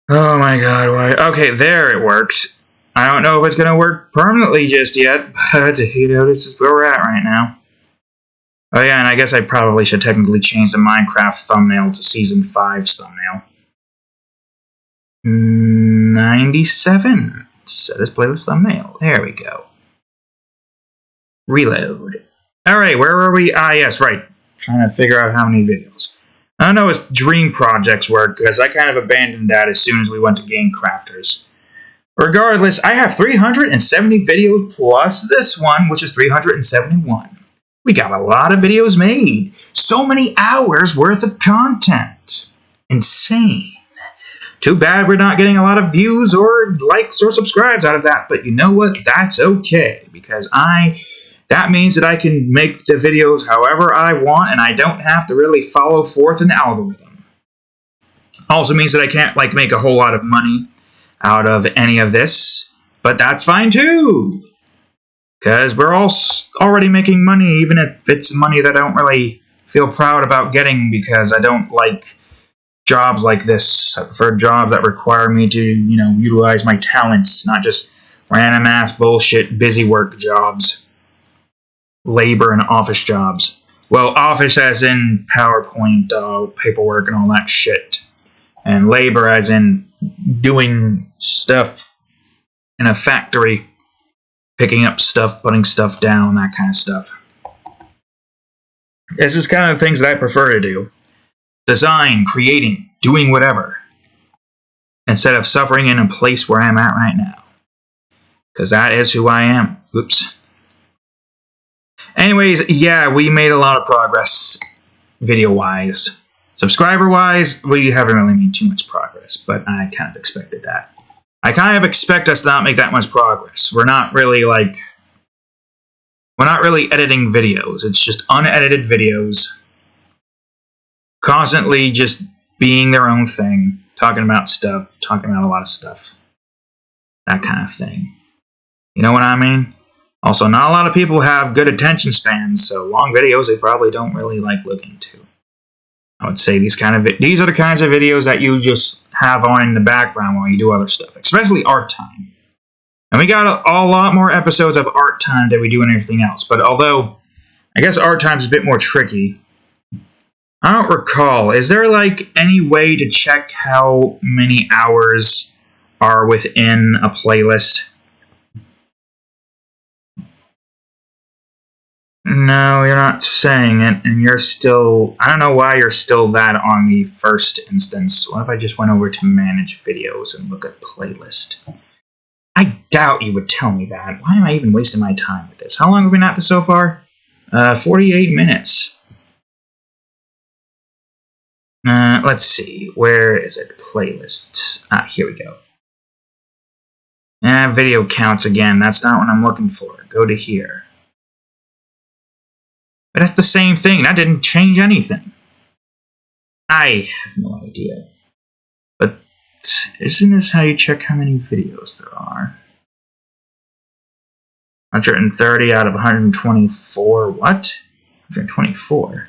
Speaker 1: Oh my god, why? Okay, there it worked. I don't know if it's gonna work permanently just yet, but, you know, this is where we're at right now. Oh yeah, and I guess I probably should technically change the Minecraft thumbnail to Season 5's thumbnail. 97. Set as playlist thumbnail. There we go. Reload. Alright, where were we? Ah, yes, right. Trying to figure out how many videos. I don't know if Dream Projects work, because I kind of abandoned that as soon as we went to Game Crafters. Regardless, I have 370 videos plus this one, which is 371. We got a lot of videos made. So many hours worth of content. Insane. Too bad we're not getting a lot of views or likes or subscribes out of that, but you know what? That's okay, because that means that I can make the videos however I want, and I don't have to really follow forth an algorithm. Also means that I can't, like, make a whole lot of money out of any of this, but that's fine too! Because we're all already making money, even if it's money that I don't really feel proud about getting, because I don't like jobs like this. I prefer jobs that require me to, you know, utilize my talents, not just random-ass bullshit busy work jobs. Labor and office jobs. Well, office as in PowerPoint, paperwork and all that shit. And labor as in doing stuff in a factory. Picking up stuff, putting stuff down, that kind of stuff. This is kind of things that I prefer to do. Design, creating, doing whatever. Instead of suffering in a place where I'm at right now. Because that is who I am. Oops. Anyways, yeah, we made a lot of progress video-wise. Subscriber-wise, we haven't really made too much progress, but I kind of expected that. I kind of expect us to not make that much progress. We're not really editing videos. It's just unedited videos. Constantly just being their own thing. Talking about stuff. Talking about a lot of stuff. That kind of thing. You know what I mean? Also, not a lot of people have good attention spans, so long videos they probably don't really like looking to. I would say these are the kinds of videos that you just have on in the background while you do other stuff, especially Art Time. And we got a lot more episodes of Art Time than we do in everything else, but although I guess Art Time's a bit more tricky, I don't recall. Is there like any way to check how many hours are within a playlist? No, you're not saying it, and you're still... I don't know why you're still that on the first instance. What if I just went over to Manage Videos and look at Playlist? I doubt you would tell me that. Why am I even wasting my time with this? How long have we been at this so far? 48 minutes. Let's see. Where is it? Playlists. Ah, here we go. Video counts again. That's not what I'm looking for. Go to here. But that's the same thing. That didn't change anything. I have no idea. But isn't this how you check how many videos there are? 130 out of 124. What? 124?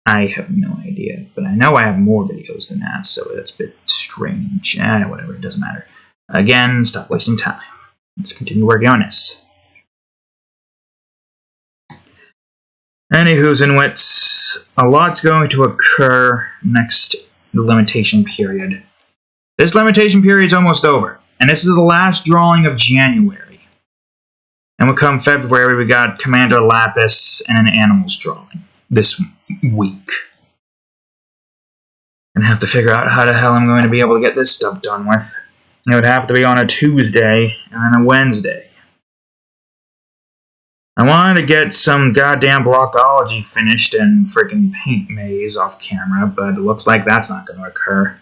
Speaker 1: I have no idea. But I know I have more videos than that, so that's a bit strange. Whatever, it doesn't matter. Again, stop wasting time. Let's continue working on this. Anywho's and wits, a lot's going to occur next the limitation period. This limitation period's almost over, and this is the last drawing of January. And when come February, we got Commander Lapis and an Animals drawing this week. And have to figure out how the hell I'm going to be able to get this stuff done with. It would have to be on a Tuesday and a Wednesday. I wanted to get some goddamn blockology finished and freaking paint maze off camera, but it looks like that's not going to occur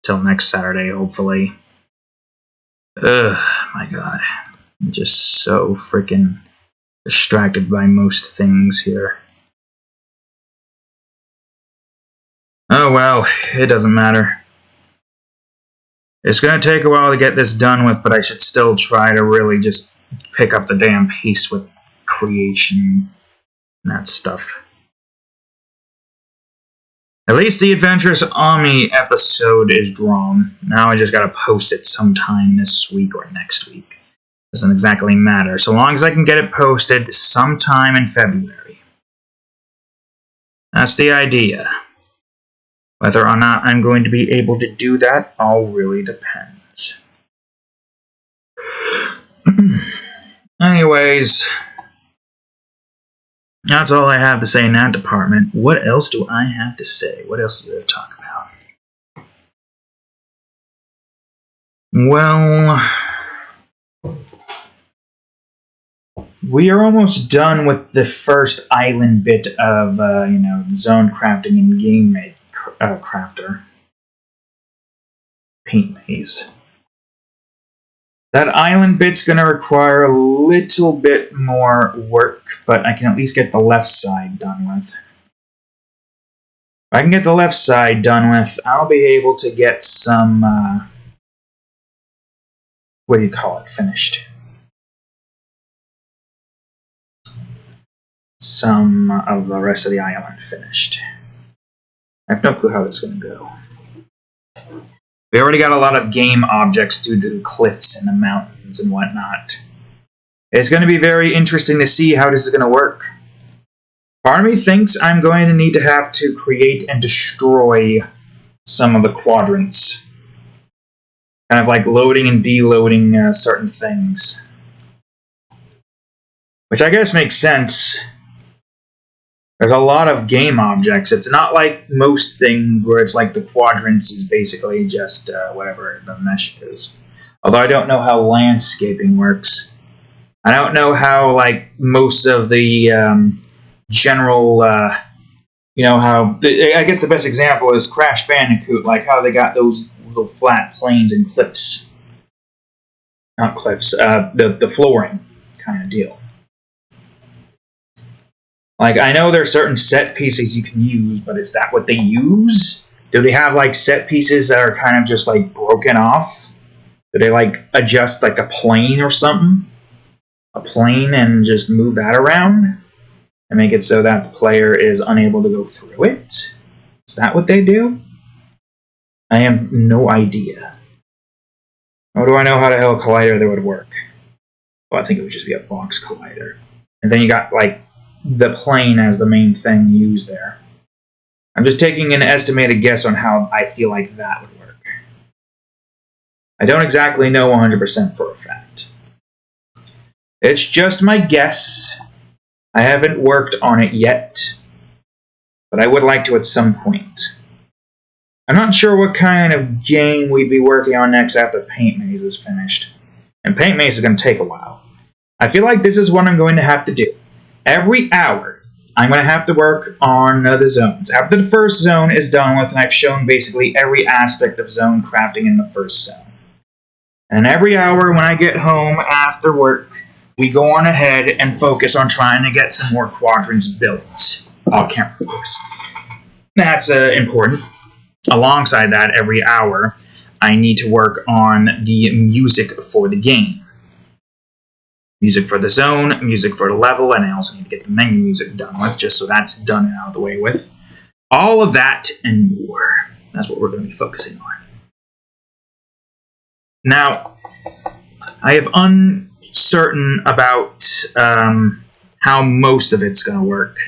Speaker 1: till next Saturday, hopefully. Ugh, my god. I'm just so freaking distracted by most things here. Oh well, it doesn't matter. It's going to take a while to get this done with, but I should still try to really just pick up the damn pace with creation and that stuff. At least the Adventurous Army episode is drawn. Now I just gotta post it sometime this week or next week. Doesn't exactly matter, so long as I can get it posted sometime in February. That's the idea. Whether or not I'm going to be able to do that all really depends. Anyways, that's all I have to say in that department. What else do I have to say? What else is there to talk about? Well, we are almost done with the first island bit of, zone crafting and game crafter. Paint maze. That island bit's going to require a little bit more work, but I can at least get the left side done with. If I can get the left side done with, I'll be able to get some, finished. Some of the rest of the island finished. I have no clue how this is going to go. We already got a lot of game objects due to the cliffs and the mountains and whatnot. It's going to be very interesting to see how this is going to work. Part of me thinks I'm going to need to have to create and destroy some of the quadrants. Kind of like loading and deloading certain things. Which I guess makes sense. There's a lot of game objects. It's not like most things where it's like the quadrants is basically just whatever the mesh is. Although I don't know how landscaping works. I don't know how like most of the general, I guess the best example is Crash Bandicoot, like how they got those little flat planes and cliffs. Not cliffs, the flooring kind of deal. Like, I know there are certain set pieces you can use, but is that what they use? Do they have, like, set pieces that are kind of just, like, broken off? Do they, like, adjust, like, a plane or something? A plane and just move that around? And make it so that the player is unable to go through it? Is that what they do? I have no idea. How do I know how the hell a collider that would work? Well, I think it would just be a box collider. And then you got, like, the plane as the main thing used there. I'm just taking an estimated guess on how I feel like that would work. I don't exactly know 100% for a fact. It's just my guess. I haven't worked on it yet, but I would like to at some point. I'm not sure what kind of game we'd be working on next after Paint Maze is finished. And Paint Maze is going to take a while. I feel like this is what I'm going to have to do. Every hour, I'm going to have to work on the zones. After the first zone is done with, and I've shown basically every aspect of zone crafting in the first zone. And every hour when I get home after work, we go on ahead and focus on trying to get some more quadrants built. Off camera, of course. That's important. Alongside that, every hour, I need to work on the music for the game. Music for the zone, music for the level, and I also need to get the menu music done with, just so that's done and out of the way with. All of that and more. That's what we're going to be focusing on. Now, I have uncertain about how most of it's going to work.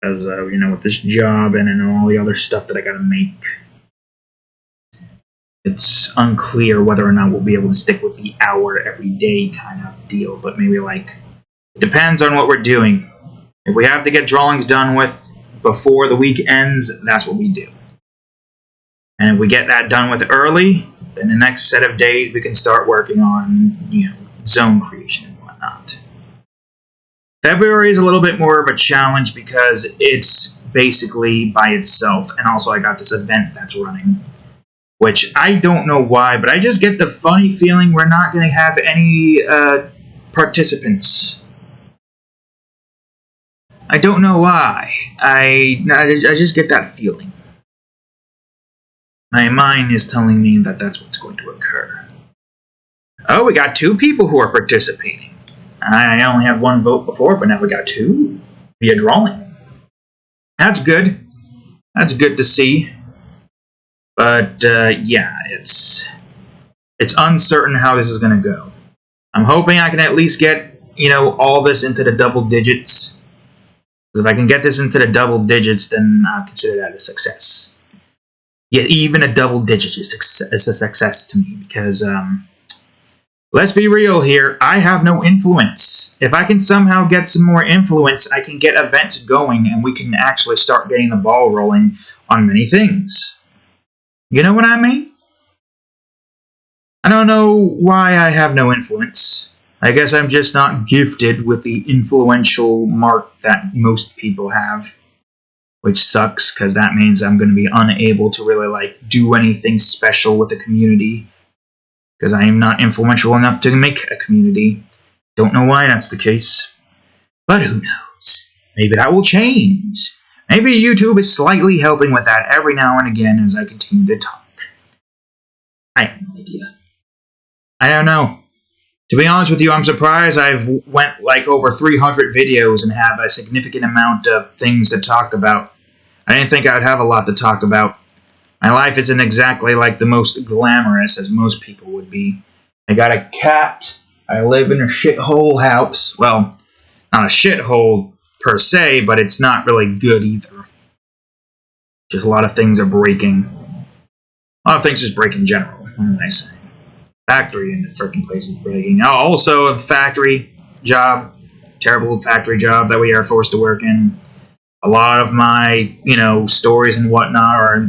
Speaker 1: As, with this job and all the other stuff that I got to make. It's unclear whether or not we'll be able to stick with the hour every day kind of deal, but maybe it depends on what we're doing. If we have to get drawings done with before the week ends, that's what we do. And if we get that done with early, then the next set of days we can start working on, zone creation and whatnot. February is a little bit more of a challenge because it's basically by itself, and also I got this event that's running, which I don't know why, but I just get the funny feeling we're not going to have any participants. I don't know why. I just get that feeling. My mind is telling me that that's what's going to occur. Oh, we got 2 people who are participating. I only had 1 vote before, but now we got 2 via drawing. That's good. That's good to see. But, yeah, it's uncertain how this is going to go. I'm hoping I can at least get, all this into the double digits. If I can get this into the double digits, then I'll consider that a success. Yeah, even a double digit is a success to me, because, let's be real here, I have no influence. If I can somehow get some more influence, I can get events going, and we can actually start getting the ball rolling on many things. You know what I mean? I don't know why I have no influence. I guess I'm just not gifted with the influential mark that most people have. Which sucks, because that means I'm going to be unable to really, do anything special with the community. Because I am not influential enough to make a community. Don't know why that's the case. But who knows? Maybe that will change. Maybe YouTube is slightly helping with that every now and again as I continue to talk. I have no idea. I don't know. To be honest with you, I'm surprised I've went over 300 videos and have a significant amount of things to talk about. I didn't think I'd have a lot to talk about. My life isn't exactly the most glamorous as most people would be. I got a cat. I live in a shithole house. Well, not a shithole per se, but it's not really good either. Just a lot of things are breaking. A lot of things just break in general. What am I saying? Factory in the freaking place is breaking. Oh, also a factory job. Terrible factory job that we are forced to work in. A lot of my, stories and whatnot are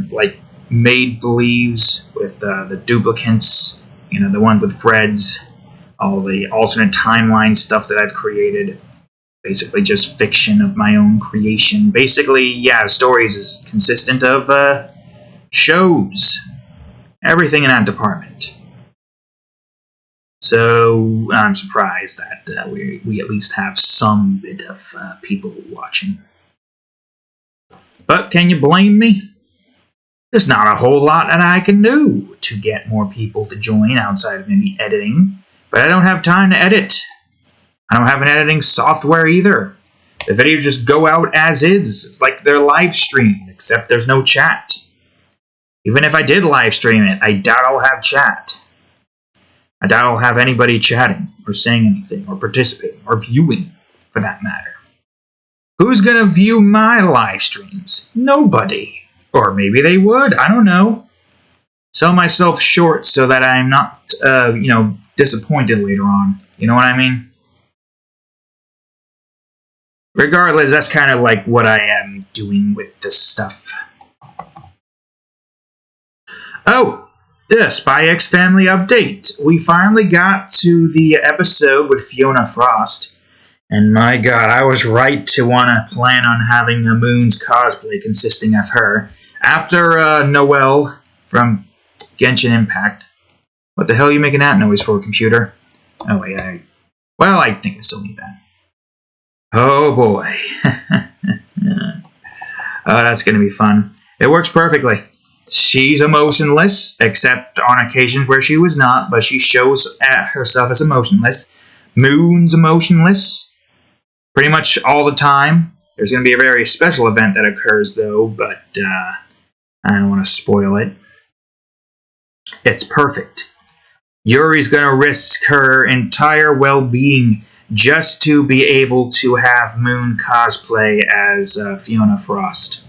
Speaker 1: made-believes with the duplicates, the ones with Freds, all the alternate timeline stuff that I've created. Basically just fiction of my own creation. Basically, yeah, stories is consistent of shows. Everything in that department. So I'm surprised that we at least have some bit of people watching. But can you blame me? There's not a whole lot that I can do to get more people to join outside of maybe editing. But I don't have time to edit. I don't have an editing software either. The videos just go out as is. It's like they're live streamed, except there's no chat. Even if I did live stream it, I doubt I'll have chat. I doubt I'll have anybody chatting, or saying anything, or participating, or viewing, for that matter. Who's gonna view my live streams? Nobody. Or maybe they would, I don't know. Sell myself short so that I'm not, disappointed later on. You know what I mean? Regardless, that's kind of what I am doing with this stuff. Oh, the Spy X Family update. We finally got to the episode with Fiona Frost. And my god, I was right to want to plan on having a Moon's cosplay consisting of her. After Noelle from Genshin Impact. What the hell are you making that noise for, computer? Oh, wait, I think I still need that. Oh, boy. Oh, that's going to be fun. It works perfectly. She's emotionless, except on occasions where she was not, but she shows herself as emotionless. Moon's emotionless. Pretty much all the time. There's going to be a very special event that occurs, though, but I don't want to spoil it. It's perfect. Yuri's going to risk her entire well-being just to be able to have Moon cosplay as Fiona Frost.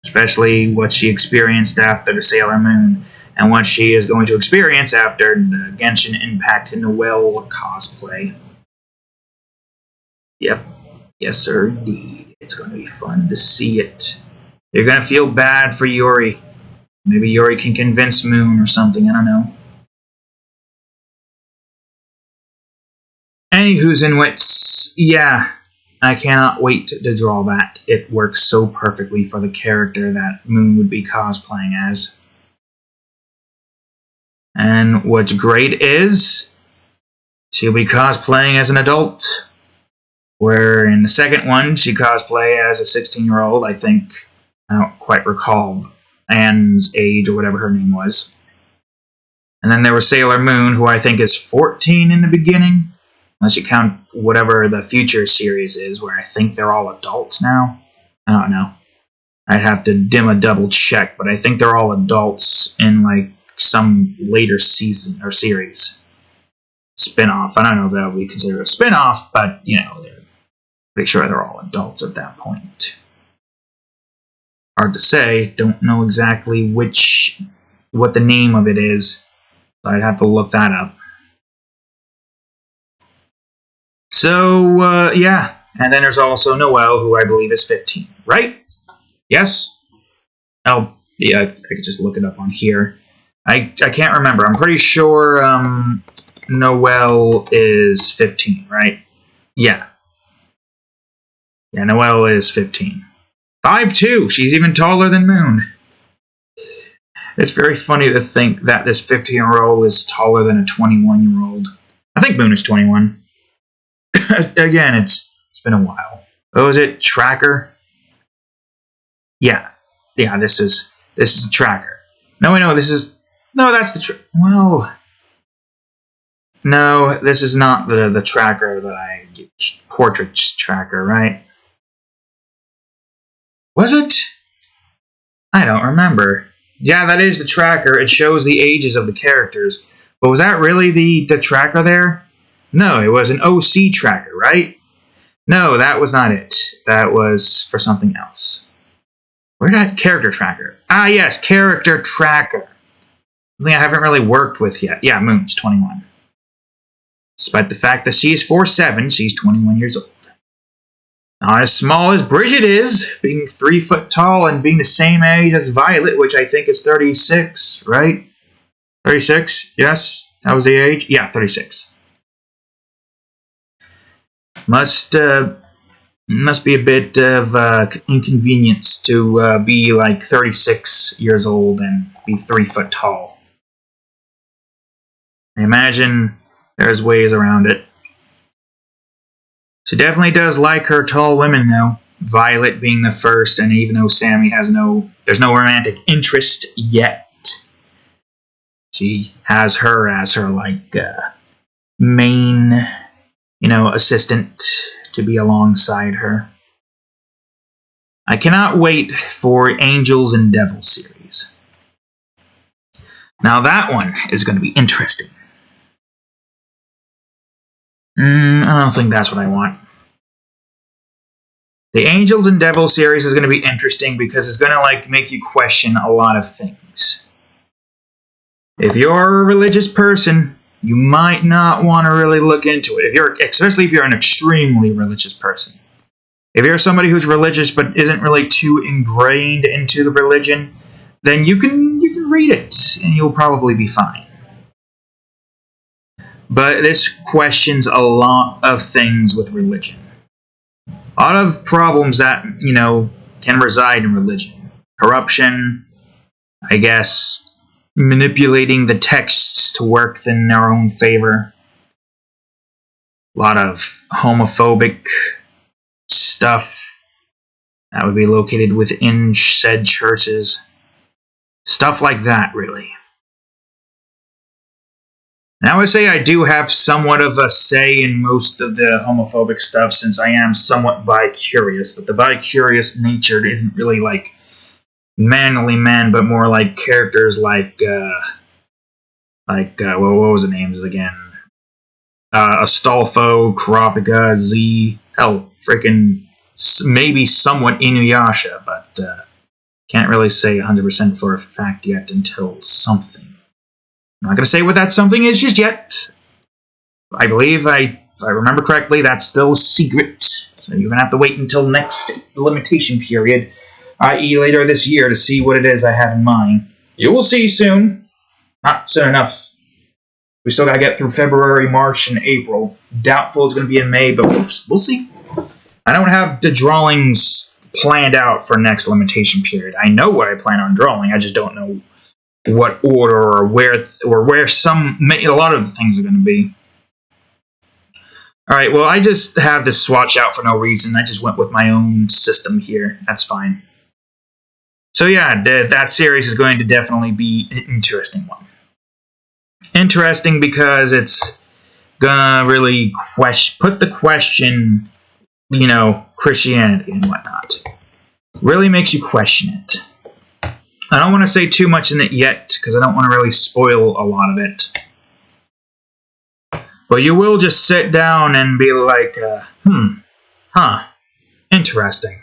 Speaker 1: Especially what she experienced after the Sailor Moon, and what she is going to experience after the Genshin Impact Noelle cosplay. Yep. Yes, sir, indeed. It's going to be fun to see it. You're going to feel bad for Yuri. Maybe Yuri can convince Moon or something, I don't know. Anywho's in wits, yeah, I cannot wait to draw that. It works so perfectly for the character that Moon would be cosplaying as. And what's great is, she'll be cosplaying as an adult, where in the second one, she cosplayed as a 16-year-old, I think. I don't quite recall Anne's age or whatever her name was. And then there was Sailor Moon, who I think is 14 in the beginning. Unless you count whatever the future series is, where I think they're all adults now. I don't know. I'd have to double check, but I think they're all adults in like some later season or series. Spin-off. I don't know if that would be considered a spin-off, but you know, they're pretty sure they're all adults at that point. Hard to say. Don't know exactly what the name of it is. So I'd have to look that up. So, yeah. And then there's also Noelle, who I believe is 15, right? Yes? Oh, yeah, I could just look it up on here. I can't remember. I'm pretty sure Noelle is 15, right? Yeah. Yeah, Noelle is 15. 5'2". She's even taller than Moon. It's very funny to think that this 15-year-old is taller than a 21-year-old. I think Moon is 21. Again, it's been a while. Oh, is it Tracker? Yeah. Yeah, this is the Tracker. No, that's the well, no, this is not the Tracker that Portrait Tracker, right? Was it? I don't remember. Yeah, that is the Tracker. It shows the ages of the characters. But was that really the Tracker there? No, it was an OC Tracker, right? No, that was not it. That was for something else. Where did that Character Tracker? Ah, yes, Character Tracker. Something I haven't really worked with yet. Yeah, Moon's 21. Despite the fact that she is 4'7", she's 21 years old. Not as small as Bridget is, being 3 foot tall and being the same age as Violet, which I think is 36, right? 36, yes? That was the age? Yeah, 36. Must be a bit of inconvenience to be like 36 years old and be 3 foot tall. I imagine there's ways around it. She definitely does like her tall women, though. Violet being the first, and even though Sammy there's no romantic interest yet, she has her as her like main, assistant to be alongside her. I cannot wait for Angels and Devils series. Now that one is going to be interesting. I don't think that's what I want. The Angels and Devils series is going to be interesting because it's going to make you question a lot of things. If you're a religious person, you might not want to really look into it. Especially if you're an extremely religious person. If you're somebody who's religious but isn't really too ingrained into the religion, then you can read it and you'll probably be fine. But this questions a lot of things with religion. A lot of problems that, can reside in religion. Corruption, I guess, manipulating the texts to work in their own favor. A lot of homophobic stuff that would be located within said churches. Stuff like that, really. Now, I would say I do have somewhat of a say in most of the homophobic stuff since I am somewhat bi-curious, but the bi-curious nature isn't really like manly men, but more like characters like what was the names again? Astolfo, Kurapika, Z, hell, freaking maybe somewhat Inuyasha, but can't really say 100% for a fact yet until something. I'm not going to say what that something is just yet. I believe I If I remember correctly, that's still a secret. So you're going to have to wait until next limitation period, i.e. later this year, to see what it is I have in mind. You will see soon. Not soon enough. We still got to get through February, March, and April. Doubtful it's going to be in May, but we'll see. I don't have the drawings planned out for next limitation period. I know what I plan on drawing. I just don't know what order or where a lot of the things are going to be. Alright, well, I just have this swatch out for no reason. I just went with my own system here. That's fine. So yeah, that series is going to definitely be an interesting one. Interesting because it's gonna really put the question, Christianity and whatnot. Really makes you question it. I don't want to say too much in it yet, because I don't want to really spoil a lot of it. But you will just sit down and be like, interesting.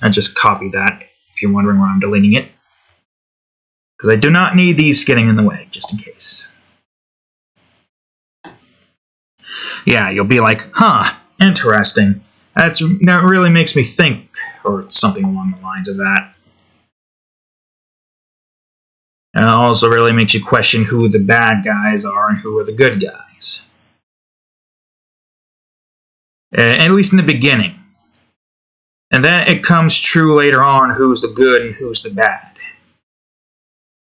Speaker 1: I just copied that, if you're wondering why I'm deleting it. Because I do not need these getting in the way, just in case. Yeah, you'll be like, interesting. That really makes me think, or something along the lines of that. And it also really makes you question who the bad guys are and who are the good guys. At least in the beginning. And then it comes true later on who's the good and who's the bad.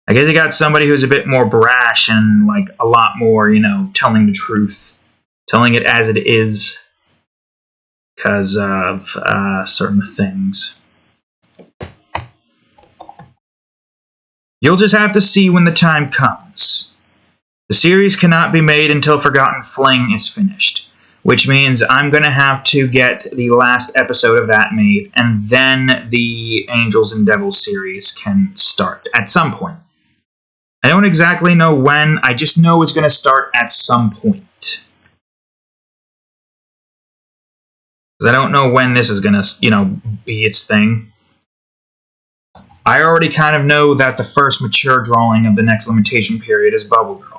Speaker 1: I guess you got somebody who's a bit more brash and like a lot more, telling the truth. Telling it as it is. Because of certain things. You'll just have to see when the time comes. The series cannot be made until Forgotten Fling is finished. Which means I'm going to have to get the last episode of that made, and then the Angels and Devils series can start at some point. I don't exactly know when, I just know it's going to start at some point. Because I don't know when this is going to, be its thing. I already kind of know that the first mature drawing of the next limitation period is Bubble Girl.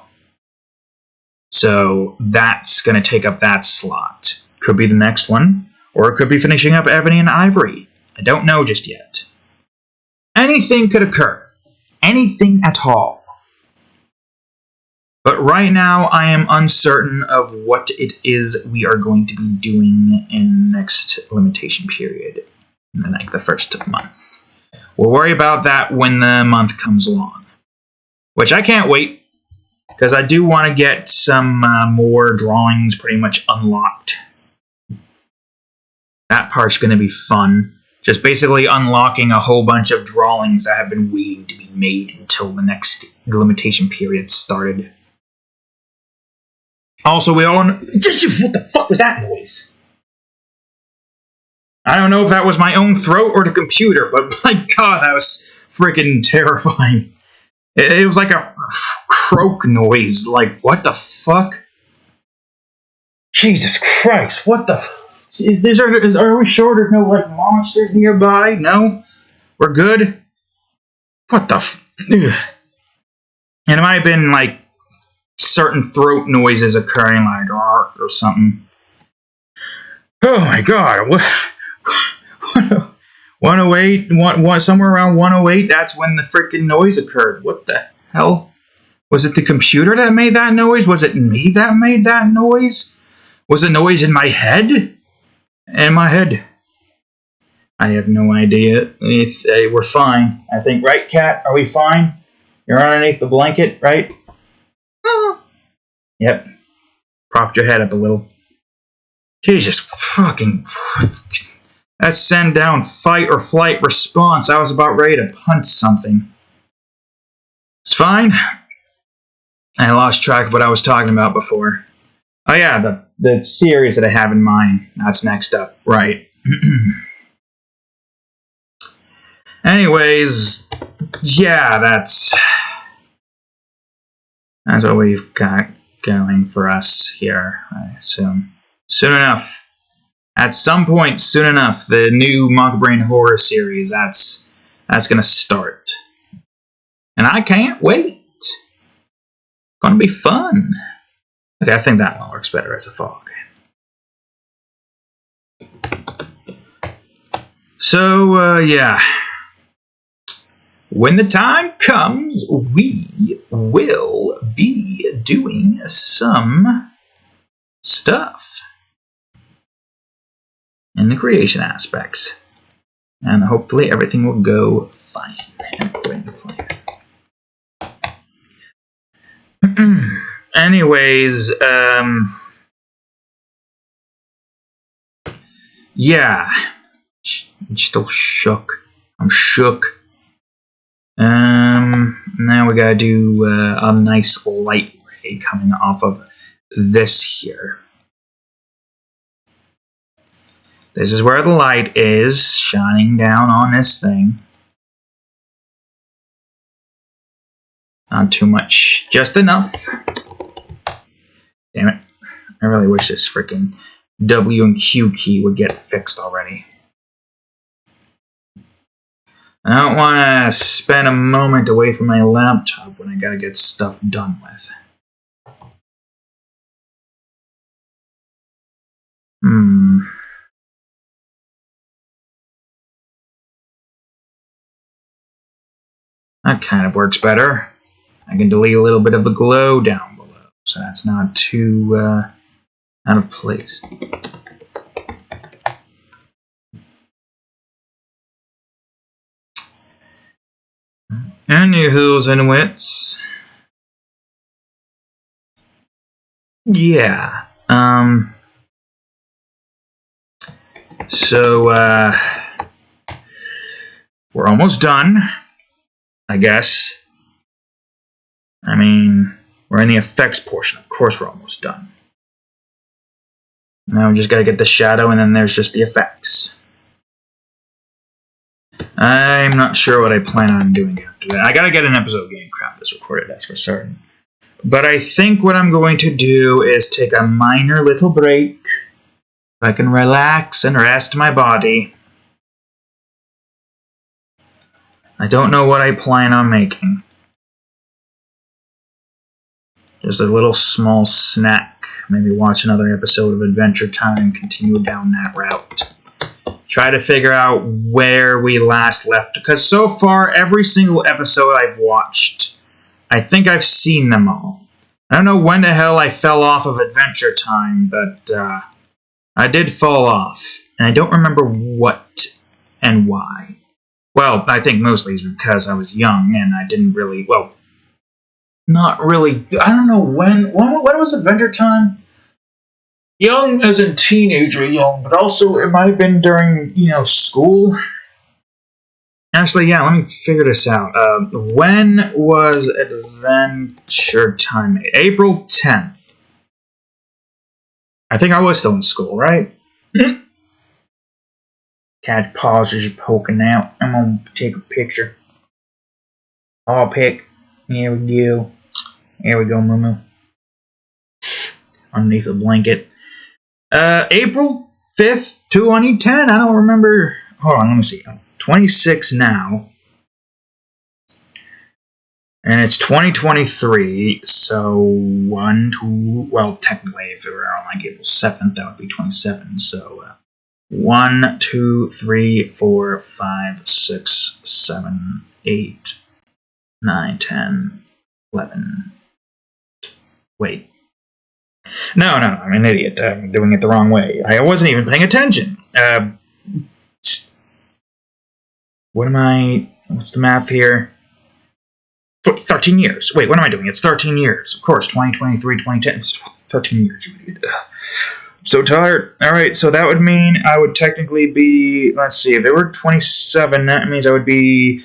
Speaker 1: So that's going to take up that slot. Could be the next one, or it could be finishing up Ebony and Ivory. I don't know just yet. Anything could occur. Anything at all. But right now, I am uncertain of what it is we are going to be doing in next limitation period. In the first month. We'll worry about that when the month comes along. Which I can't wait. Because I do want to get some more drawings pretty much unlocked. That part's going to be fun. Just basically unlocking a whole bunch of drawings that have been waiting to be made until the next limitation period started. Also, we all know... What the fuck was that noise? I don't know if that was my own throat or the computer, but my god, that was freaking terrifying. It was like a croak noise. Like, what the fuck? Jesus Christ, what the are we sure there's no, monsters nearby? No? We're good? What the And it might have been, certain throat noises occurring, like, or something. Oh my god, what 108, somewhere around 108, that's when the freaking noise occurred. What the hell? Was it the computer that made that noise? Was it me that made that noise? Was the noise in my head? In my head. I have no idea. We're fine, I think. Right, Cat? Are we fine? You're underneath the blanket, right? Yep. Propped your head up a little. Jesus fucking... That send down fight or flight response. I was about ready to punch something. It's fine. I lost track of what I was talking about before. Oh yeah, the series that I have in mind. That's next up. Right. Anyways, yeah, that's what we've got going for us here, I assume. Soon enough. At some point, soon enough, the new Monkey Brain Horror series, that's gonna start. And I can't wait. Gonna be fun. Okay, I think that one works better as a fog. So, yeah. When the time comes, we will be doing some stuff in the creation aspects. And hopefully everything will go fine according to plan. Anyways, yeah. I'm still shook. I'm shook. Now we gotta do a nice light ray coming off of this here. This is where the light is shining down on this thing. Not too much, just enough. Damn it. I really wish this freaking W and Q key would get fixed already. I don't want to spend a moment away from my laptop when I gotta get stuff done with. That kind of works better. I can delete a little bit of the glow down below, so that's not too out of place. Anywho's and wits. Yeah. So, we're almost done, I guess. I mean, we're in the effects portion. Of course we're almost done. Now we just gotta get the shadow, and then there's just the effects. I'm not sure what I plan on doing after that. I gotta get an episode game crap this recorded, that's for certain. But I think what I'm going to do is take a minor little break. I can relax and rest my body. I don't know what I plan on making. Just a little small snack. Maybe watch another episode of Adventure Time and continue down that route. Try to figure out where we last left. Because so far, every single episode I've watched, I think I've seen them all. I don't know when the hell I fell off of Adventure Time, but I did fall off. And I don't remember what and why. Well, I think mostly it's because I was young and I didn't really, well, not really, I don't know when was Adventure Time? Young as in teenager young, but also it might have been during, school. Actually, yeah, let me figure this out. When was Adventure Time made? April 10th. I think I was still in school, right? Cat paws are just poking out. I'm gonna take a picture. I'll pick. Here we go. Here we go, Moo. Underneath the blanket. April 5th, 2010. I don't remember. Hold on, let me see. I'm 26 now. And it's 2023, so well, technically, if it were on like April 7th, that would be 27. So, 1, 2, 3, 4, 5, 6, 7, 8, 9, 10, 11. Wait. No, I'm an idiot. I'm doing it the wrong way. I wasn't even paying attention. What's the math here? 13 years. Wait, what am I doing? It's 13 years. Of course, 2023, 2010. It's 13 years, you idiot. I'm so tired. Alright, so that would mean I would technically be, let's see, if they were 27, that means I would be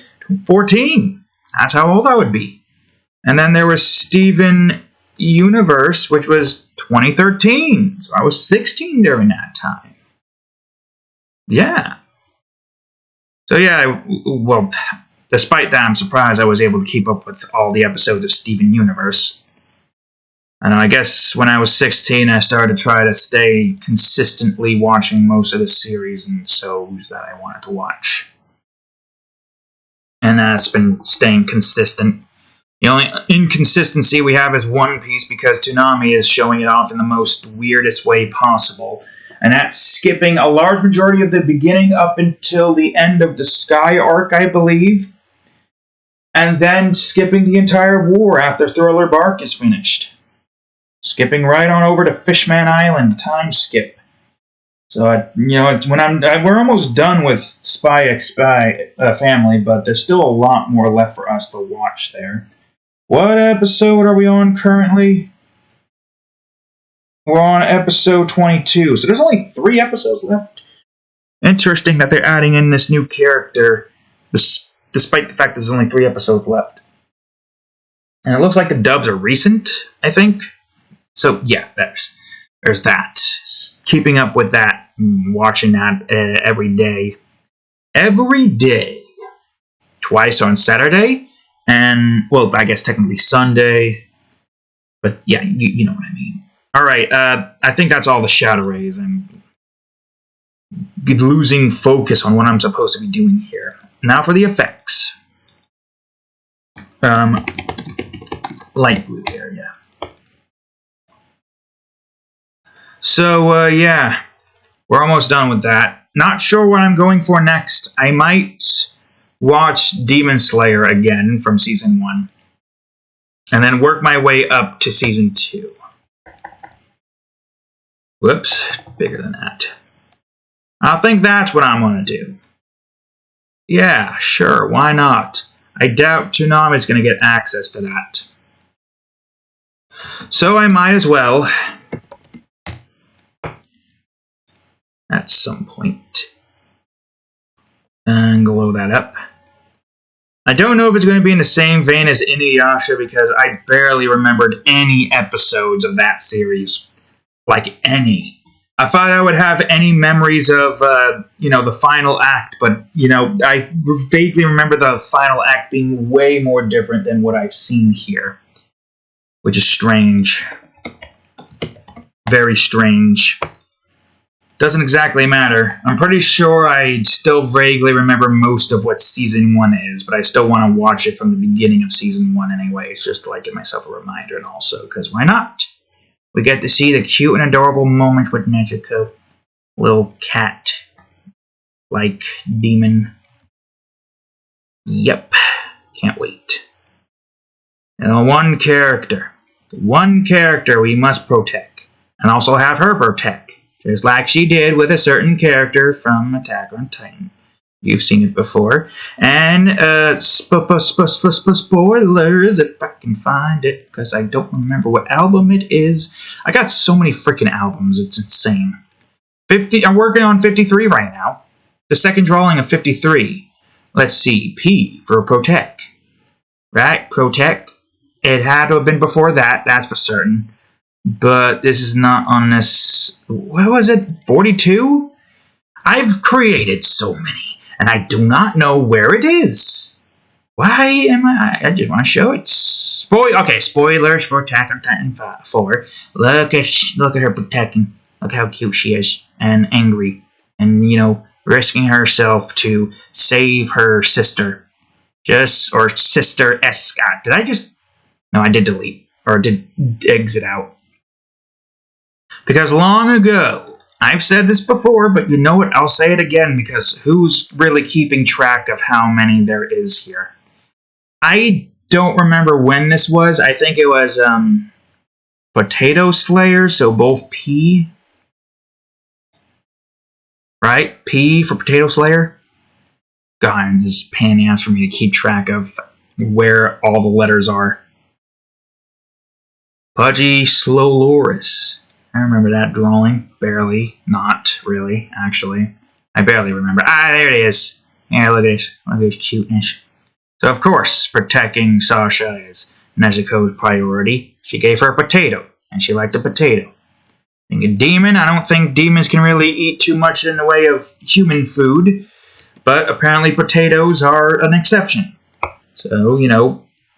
Speaker 1: 14. That's how old I would be. And then there was Steven Universe, which was 2013. So I was 16 during that time. Yeah. So yeah, well, despite that, I'm surprised I was able to keep up with all the episodes of Steven Universe. And I guess when I was 16, I started to try to stay consistently watching most of the series and shows that I wanted to watch. And that's been staying consistent. The only inconsistency we have is One Piece because Toonami is showing it off in the most weirdest way possible. And that's skipping a large majority of the beginning up until the end of the Sky arc, I believe. And then skipping the entire war after Thriller Bark is finished. Skipping right on over to Fishman Island, time skip. So, we're almost done with Spy X Spy Family, but there's still a lot more left for us to watch there. What episode are we on currently? We're on episode 22, so there's only 3 episodes left. Interesting that they're adding in this new character, despite the fact there's only 3 episodes left. And it looks like the dubs are recent, I think. So, yeah, there's that. Keeping up with that, watching that every day. Every day. Twice on Saturday, and, well, I guess technically Sunday. But, yeah, you know what I mean. Alright, I think that's all the shadow rays. I'm losing focus on what I'm supposed to be doing here. Now for the effects. Light blue here, yeah. So, yeah. We're almost done with that. Not sure what I'm going for next. I might watch Demon Slayer again from Season 1. And then work my way up to Season 2. Whoops, bigger than that. I think that's what I'm going to do. Yeah, sure, why not? I doubt Toonami's going to get access to that. So I might as well. At some point. And glow that up. I don't know if it's going to be in the same vein as Inuyasha because I barely remembered any episodes of that series. Like any. I thought I would have any memories of, the final act, but, I vaguely remember the final act being way more different than what I've seen here. Which is strange. Very strange. Doesn't exactly matter. I'm pretty sure I still vaguely remember most of what Season 1 is, but I still want to watch it from the beginning of Season 1 anyway. It's just to, give myself a reminder, and also, because why not? We get to see the cute and adorable moment with Nezuko. Little cat. Demon. Yep. Can't wait. Now, one character we must protect. And also have her protect. Just like she did with a certain character from Attack on Titan. You've seen it before. And, spoilers, if I can find it, because I don't remember what album it is. I got so many freaking albums, it's insane. I'm working on 53 right now. The second drawing of 53. Let's see, P for Protect. Right, Protect. It had to have been before that, that's for certain. But this is not on this... What was it? 42? I've created so many. And I do not know where it is. Why am I just want to show it. Spoilers for Attack on Titan 4. Look at her protecting. Look how cute she is. And angry. And, risking herself to save her sister. Or sister Scott. Did I just... No, I did delete. Or did exit out. Because long ago... I've said this before, but you know what? I'll say it again because who's really keeping track of how many there is here? I don't remember when this was. I think it was Potato Slayer, so both P. Right? P for Potato Slayer? God, this is a pain in the ass for me to keep track of where all the letters are. Pudgy Sloloris. I remember that drawing. Barely. Not really, actually. I barely remember. There it is. Yeah, look at it. Look at his cuteness. So, of course, protecting Sasha is Nezuko's priority. She gave her a potato, and she liked a potato. Being a demon, I don't think demons can really eat too much in the way of human food, but apparently potatoes are an exception. So,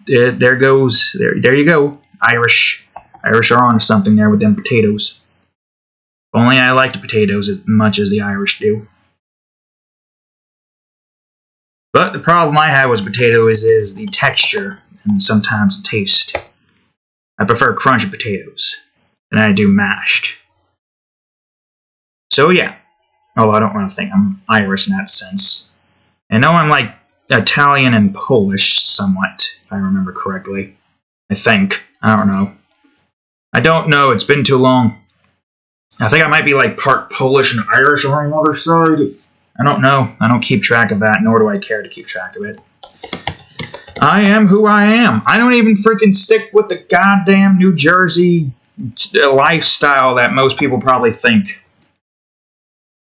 Speaker 1: there goes. There you go. Irish are on something there with them potatoes. Only I like the potatoes as much as the Irish do. But the problem I have with potatoes is the texture and sometimes the taste. I prefer crunchy potatoes than I do mashed. So yeah. Although I don't really think I'm Irish in that sense. I know I'm like Italian and Polish somewhat, if I remember correctly. I think. I don't know. I don't know. It's been too long. I think I might be like part Polish and Irish on the other side. I don't know. I don't keep track of that, nor do I care to keep track of it. I am who I am. I don't even freaking stick with the goddamn New Jersey lifestyle that most people probably think.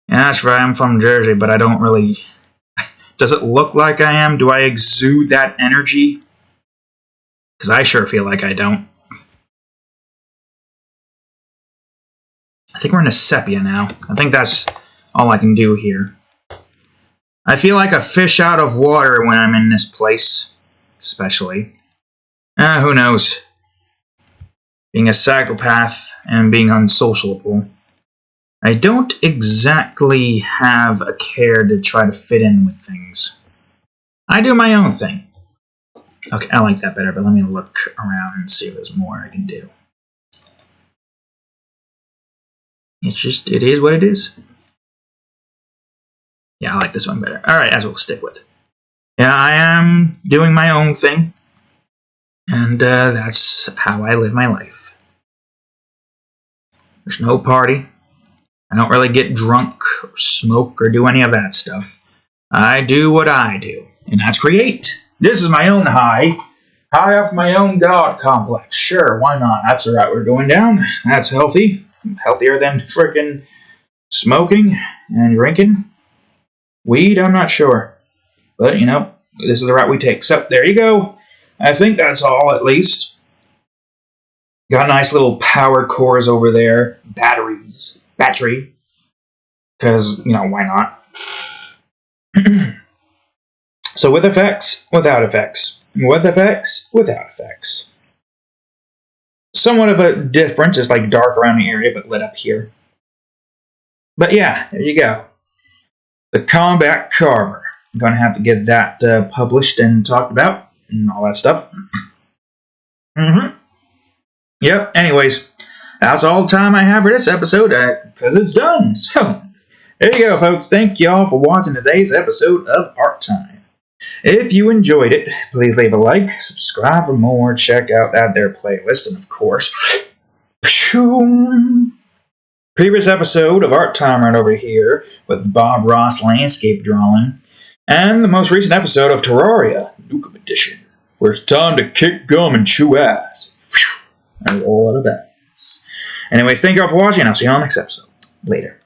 Speaker 1: Yeah, that's right. I'm from Jersey, but I don't really... Does it look like I am? Do I exude that energy? Because I sure feel like I don't. I think we're in a sepia now. I think that's all I can do here. I feel like a fish out of water when I'm in this place. Especially. Who knows? Being a psychopath and being unsociable. I don't exactly have a care to try to fit in with things. I do my own thing. Okay, I like that better, but let me look around and see if there's more I can do. It is what it is. Yeah, I like this one better. Alright, that's what we'll stick with. Yeah, I am doing my own thing. And that's how I live my life. There's no party. I don't really get drunk or smoke or do any of that stuff. I do what I do, and that's create. This is my own high. High off my own god complex. Sure, why not? That's the route we're going down. That's healthy. Healthier than frickin' smoking and drinking. Weed, I'm not sure. But, you know, this is the route we take. So, there you go. I think that's all, at least. Got nice little power cores over there. Battery. Because, you know, why not? So with effects, without effects. With effects, without effects. Somewhat of a difference. It's like dark around the area, but lit up here. But yeah, there you go. The Combat Carver. I'm going to have to get that published and talked about. And all that stuff. Yep, anyways. That's all the time I have for this episode, because it's done. So, there you go, folks. Thank you all for watching today's episode of Art Time. If you enjoyed it, please leave a like, subscribe for more, check out that there playlist, and of course, previous episode of Art Time right over here with Bob Ross landscape drawing, and the most recent episode of Terraria, Nukem Edition, where it's time to kick gum and chew ass. And a lot of that. Anyways, thank you all for watching. I'll see you on the next episode. Later.